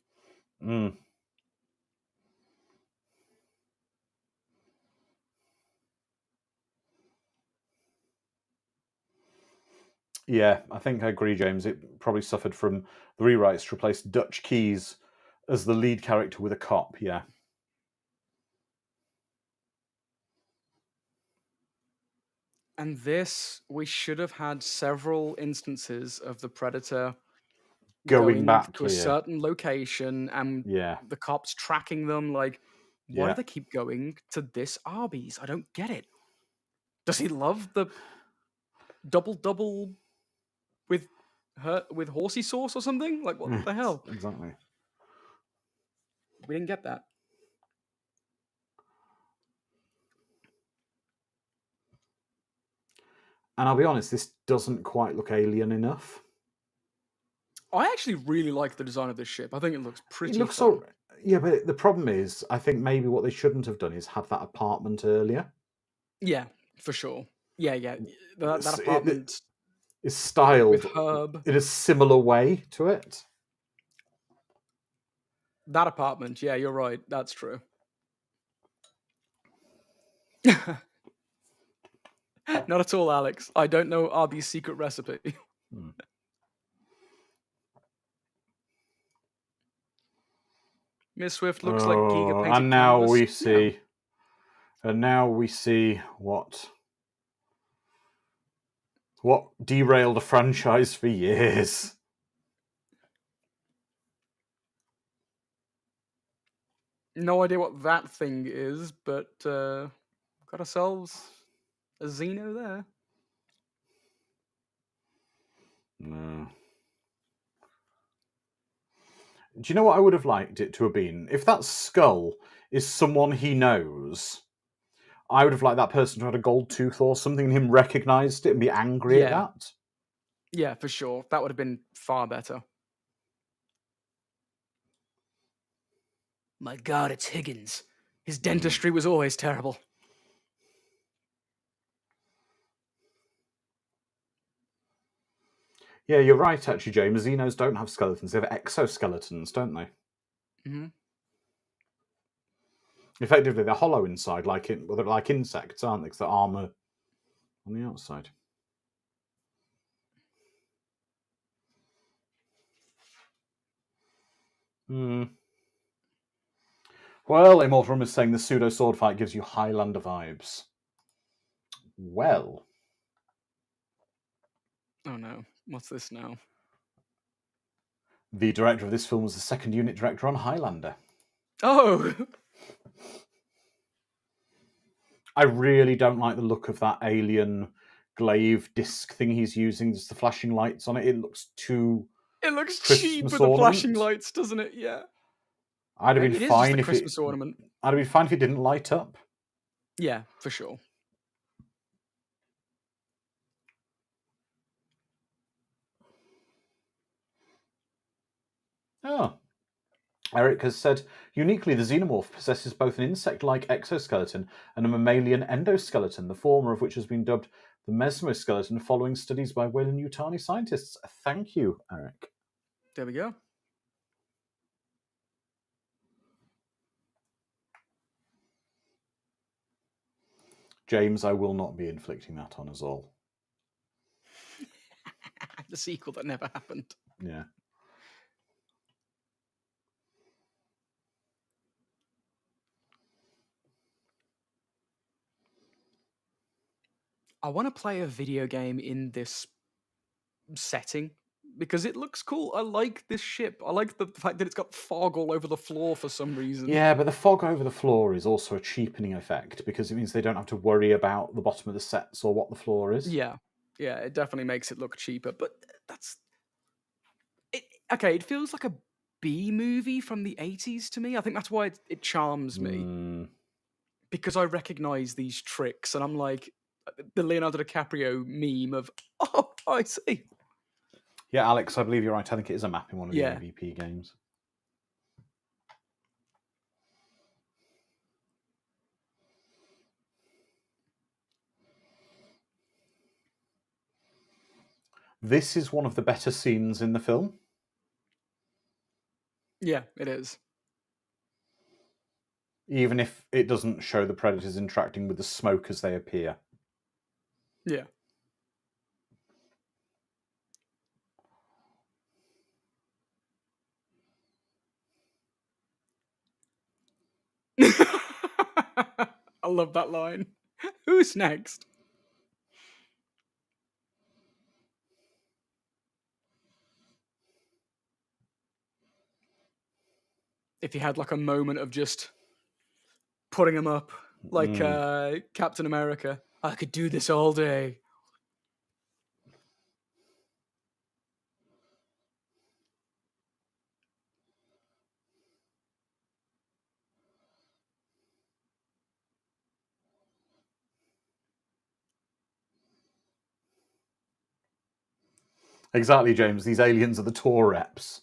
S1: Yeah, I think I agree, James. It probably suffered from the rewrites to replace Dutch Keys as the lead character with a cop, yeah.
S2: And this, we should have had several instances of the Predator
S1: going back
S2: to a certain location and the cops tracking them. Like, why do they keep going to this Arby's? I don't get it. Does he love the double with horsey sauce or something? Like, what the hell?
S1: Exactly.
S2: We didn't get that.
S1: And I'll be honest, this doesn't quite look alien enough.
S2: I actually really like the design of this ship. I think it looks pretty.
S1: It looks so. Yeah, but the problem is, I think maybe what they shouldn't have done is have that apartment earlier.
S2: Yeah, for sure. Yeah. That apartment
S1: is styled
S2: with Herb
S1: in a similar way to it.
S2: That apartment, yeah, you're right. That's true. Not at all, Alex. I don't know Arby's secret recipe. Miss Swift looks like Giga painted.
S1: And now we see, what derailed a franchise for years.
S2: No idea what that thing is, but got ourselves a Xeno there.
S1: No. Do you know what I would have liked it to have been? If that skull is someone he knows, I would have liked that person to have had a gold tooth or something and him recognised it and be angry at that.
S2: Yeah, for sure. That would have been far better. My God, it's Higgins. His dentistry was always terrible.
S1: Yeah, you're right, actually, James. Xenos don't have skeletons. They have exoskeletons, don't they?
S2: Hmm.
S1: Effectively, they're hollow inside, well, they're like insects, aren't they? Because they're armor on the outside. Well, Immortal Room is saying the pseudo sword fight gives you Highlander vibes. Well,
S2: Oh no, what's this now?
S1: the director of this film was the second unit director on Highlander.
S2: Oh!
S1: I really don't like the look of that alien glaive disc thing he's using. Just the flashing lights on it. It looks too
S2: It looks cheap
S1: Christmas
S2: with the flashing
S1: ornament.
S2: lights, doesn't it? Yeah.
S1: I'd have been
S2: It is just
S1: fine
S2: a
S1: if
S2: Christmas ornament.
S1: I'd have been fine if it didn't light up.
S2: Yeah, for sure.
S1: Oh. Eric has said, uniquely, the xenomorph possesses both an insect-like exoskeleton and a mammalian endoskeleton, the former of which has been dubbed the mesmoskeleton following studies by Weyland-Yutani scientists. Thank you, Eric.
S2: There we go.
S1: James, I will not be inflicting that on us all.
S2: The sequel that never happened.
S1: Yeah.
S2: I want to play a video game in this setting because it looks cool. I like this ship. I like the fact that it's got fog all over the floor for some reason.
S1: Yeah, but the fog over the floor is also a cheapening effect because it means they don't have to worry about the bottom of the sets or what the floor is.
S2: Yeah, it definitely makes it look cheaper. But that's it. Okay, it feels like a B movie from the 80s to me. I think that's why it charms me because I recognize these tricks, and I'm like the Leonardo DiCaprio meme of, oh, I see.
S1: Yeah, Alex, I believe you're right. I think it is a map in one of the
S2: Yeah.
S1: MVP games. This is one of the better scenes in the film.
S2: Yeah, it is.
S1: Even if it doesn't show the predators interacting with the smoke as they appear.
S2: Yeah. I love that line. Who's next? If he had like a moment of just putting him up, like Captain America, I could do this all day.
S1: Exactly, James. These aliens are the tour reps.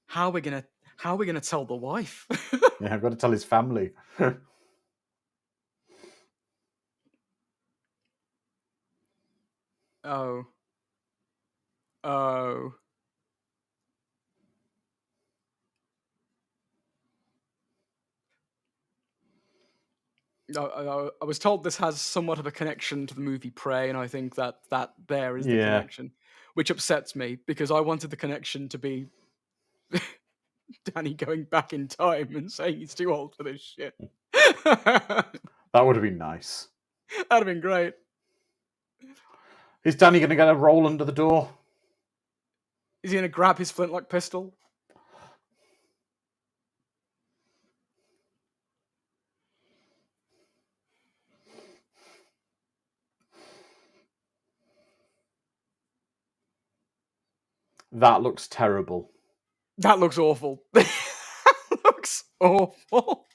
S2: How are we gonna tell the wife?
S1: Yeah, I've got to tell his family.
S2: Oh. I was told this has somewhat of a connection to the movie Prey, and I think that there is the
S1: Yeah.
S2: connection, which upsets me because I wanted the connection to be Danny going back in time and saying he's too old for this shit.
S1: That would have been nice.
S2: That'd have been great.
S1: Is Danny going to get a roll under the door?
S2: Is he going to grab his flintlock pistol?
S1: That looks terrible.
S2: That looks awful. That looks awful.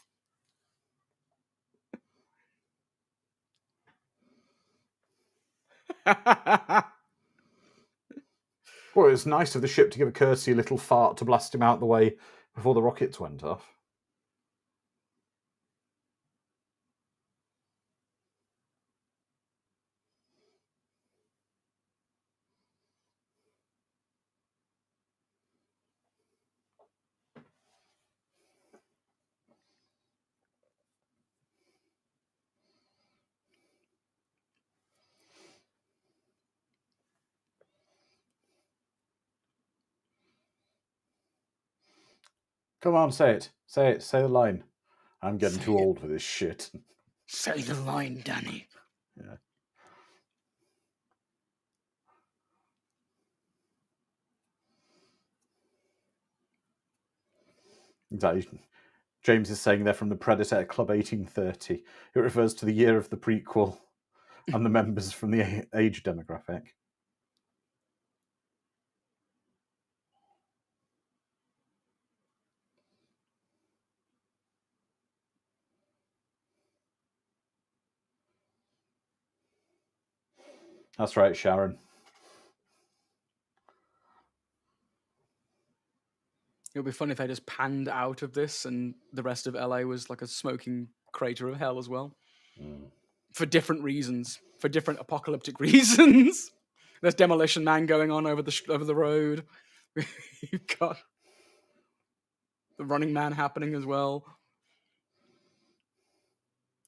S1: Well, it's nice of the ship to give a courtesy little fart to blast him out the way before the rockets went off. Come on, say it. Say it. Say the line. I'm getting too old for this shit.
S2: Say the line, Danny.
S1: Yeah. Exactly. James is saying they're from the Predator Club 1830. It refers to the year of the prequel and the members from the age demographic. That's right, Sharon.
S2: It would be funny if they just panned out of this and the rest of LA was like a smoking crater of hell as well. For different reasons. For different apocalyptic reasons. There's Demolition Man going on over the road. You've got the Running Man happening as well.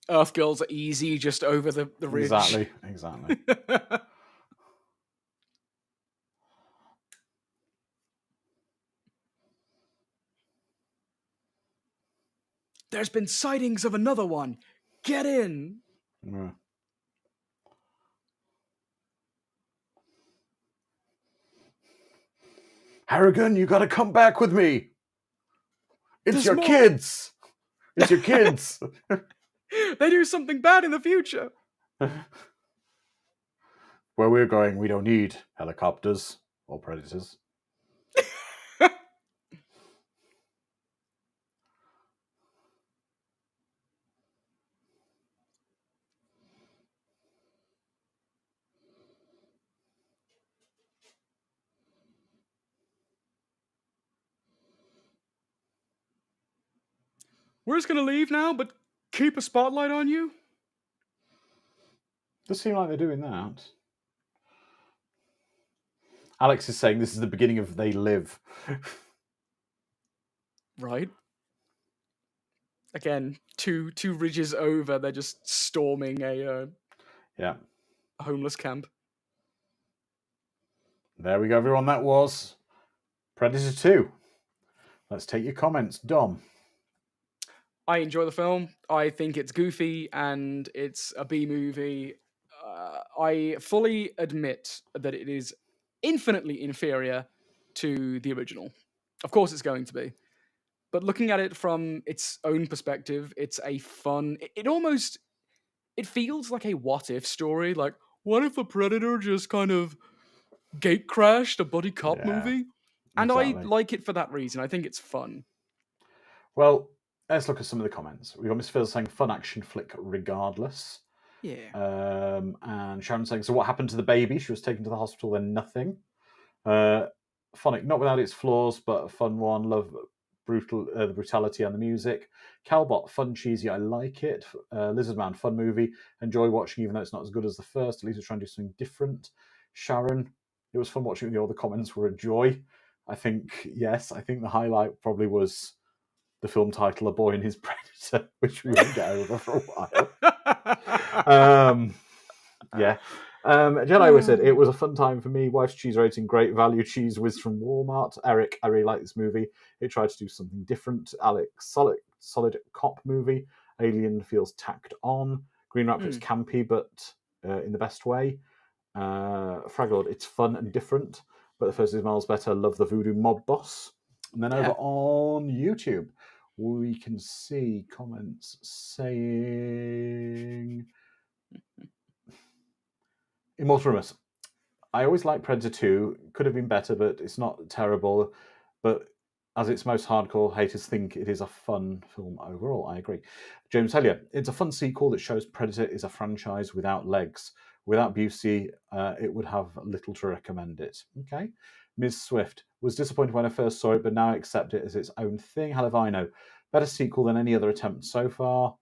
S2: Earth Girls are easy just over the ridge.
S1: Exactly.
S2: There's been sightings of another one. Get in.
S1: Yeah. Harrigan, you gotta come back with me. It's your kids. It's your kids.
S2: They do something bad in the future.
S1: Where we're going, we don't need helicopters or predators.
S2: We're just going to leave now, but keep a spotlight on you?
S1: Does seem like they're doing that. Alex is saying this is the beginning of They Live.
S2: Right. Again, two ridges over, they're just storming a homeless camp.
S1: There we go, everyone. That was Predator 2. Let's take your comments. Dom.
S2: I enjoy the film. I think it's goofy and it's a B movie. I fully admit that it is infinitely inferior to the original. Of course, it's going to be. But looking at it from its own perspective, it's a fun. It feels like a what if story. Like, what if a predator just kind of gate crashed a buddy cop movie? And
S1: exactly.
S2: I like it for that reason. I think it's fun.
S1: Well, let's look at some of the comments. We've got Miss Phil saying fun action flick regardless.
S2: Yeah.
S1: And Sharon saying, so what happened to the baby? She was taken to the hospital, then nothing. Phonic, not without its flaws, but a fun one. Love the brutality and the music. Calbot, fun, cheesy, I like it. Lizardman, fun movie. Enjoy watching, even though it's not as good as the first. At least it's trying to do something different. Sharon, it was fun watching. All the comments were a joy. I think, yes, I think the highlight probably was the film title, A Boy and His Predator, which we won't get over for a while. Yeah. Jedi always said, it was a fun time for me. Wife's cheese rating, great value cheese whiz from Walmart. Eric, I really like this movie. It tried to do something different. Alex, solid cop movie. Alien feels tacked on. Green Raptor is campy, but in the best way. Fraglord, it's fun and different, but the first is miles better. Love the voodoo mob boss. And then over on YouTube, we can see comments saying Immortal Rumus. I always like Predator 2. Could have been better, but it's not terrible. But as its most hardcore haters think it is a fun film overall. I agree. James Hellier, it's a fun sequel that shows Predator is a franchise without legs. Without Busey, it would have little to recommend it. Okay. Ms. Swift was disappointed when I first saw it, but now I accept it as its own thing. Hell if I know. Better sequel than any other attempt so far.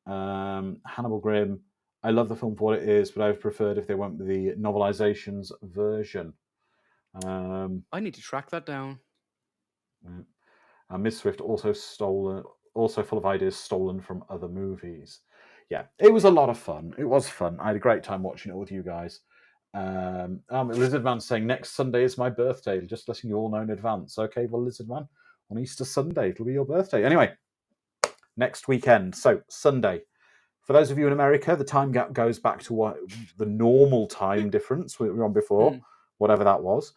S1: Hannibal Grimm. I love the film for what it is, but I've preferred if they went with the novelizations version.
S2: I need to track that down.
S1: Ms. Swift also full of ideas stolen from other movies. Yeah, it was a lot of fun. It was fun. I had a great time watching it with you guys. Lizard Man saying next Sunday is my birthday. Just letting you all know in advance. Okay, well, Lizard Man, on Easter Sunday it'll be your birthday. Anyway, next weekend. So Sunday. For those of you in America, the time gap goes back to what the normal time difference we were on before, whatever that was,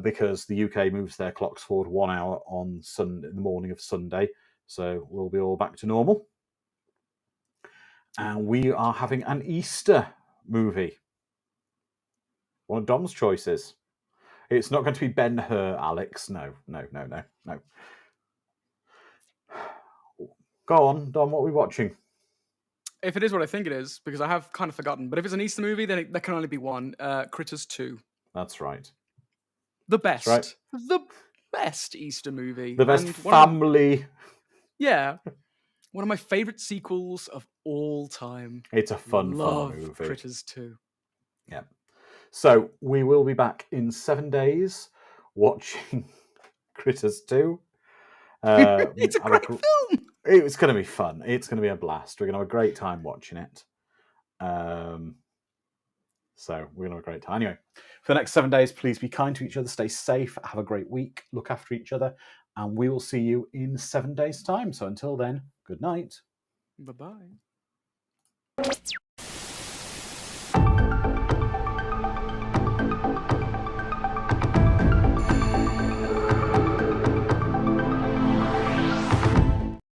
S1: because the UK moves their clocks forward 1 hour on Sunday, in the morning of Sunday. So we'll be all back to normal. And we are having an Easter movie. One of Dom's choices. It's not going to be Ben-Hur, Alex. No. Go on, Dom, what are we watching?
S2: If it is what I think it is, because I have kind of forgotten, but if it's an Easter movie, then there can only be one. Critters 2.
S1: That's right.
S2: The best.
S1: That's right.
S2: The best Easter movie.
S1: The best family.
S2: Yeah. One of my favourite sequels of all time.
S1: It's a fun
S2: movie.
S1: Critters
S2: 2.
S1: Yeah. So we will be back in 7 days watching Critters 2.
S2: It's a great film.
S1: It's going to be fun. It's going to be a blast. We're going to have a great time watching it. So we're going to have a great time. Anyway, for the next 7 days, please be kind to each other. Stay safe. Have a great week. Look after each other. And we will see you in 7 days' time. So until then, good night.
S2: Bye-bye.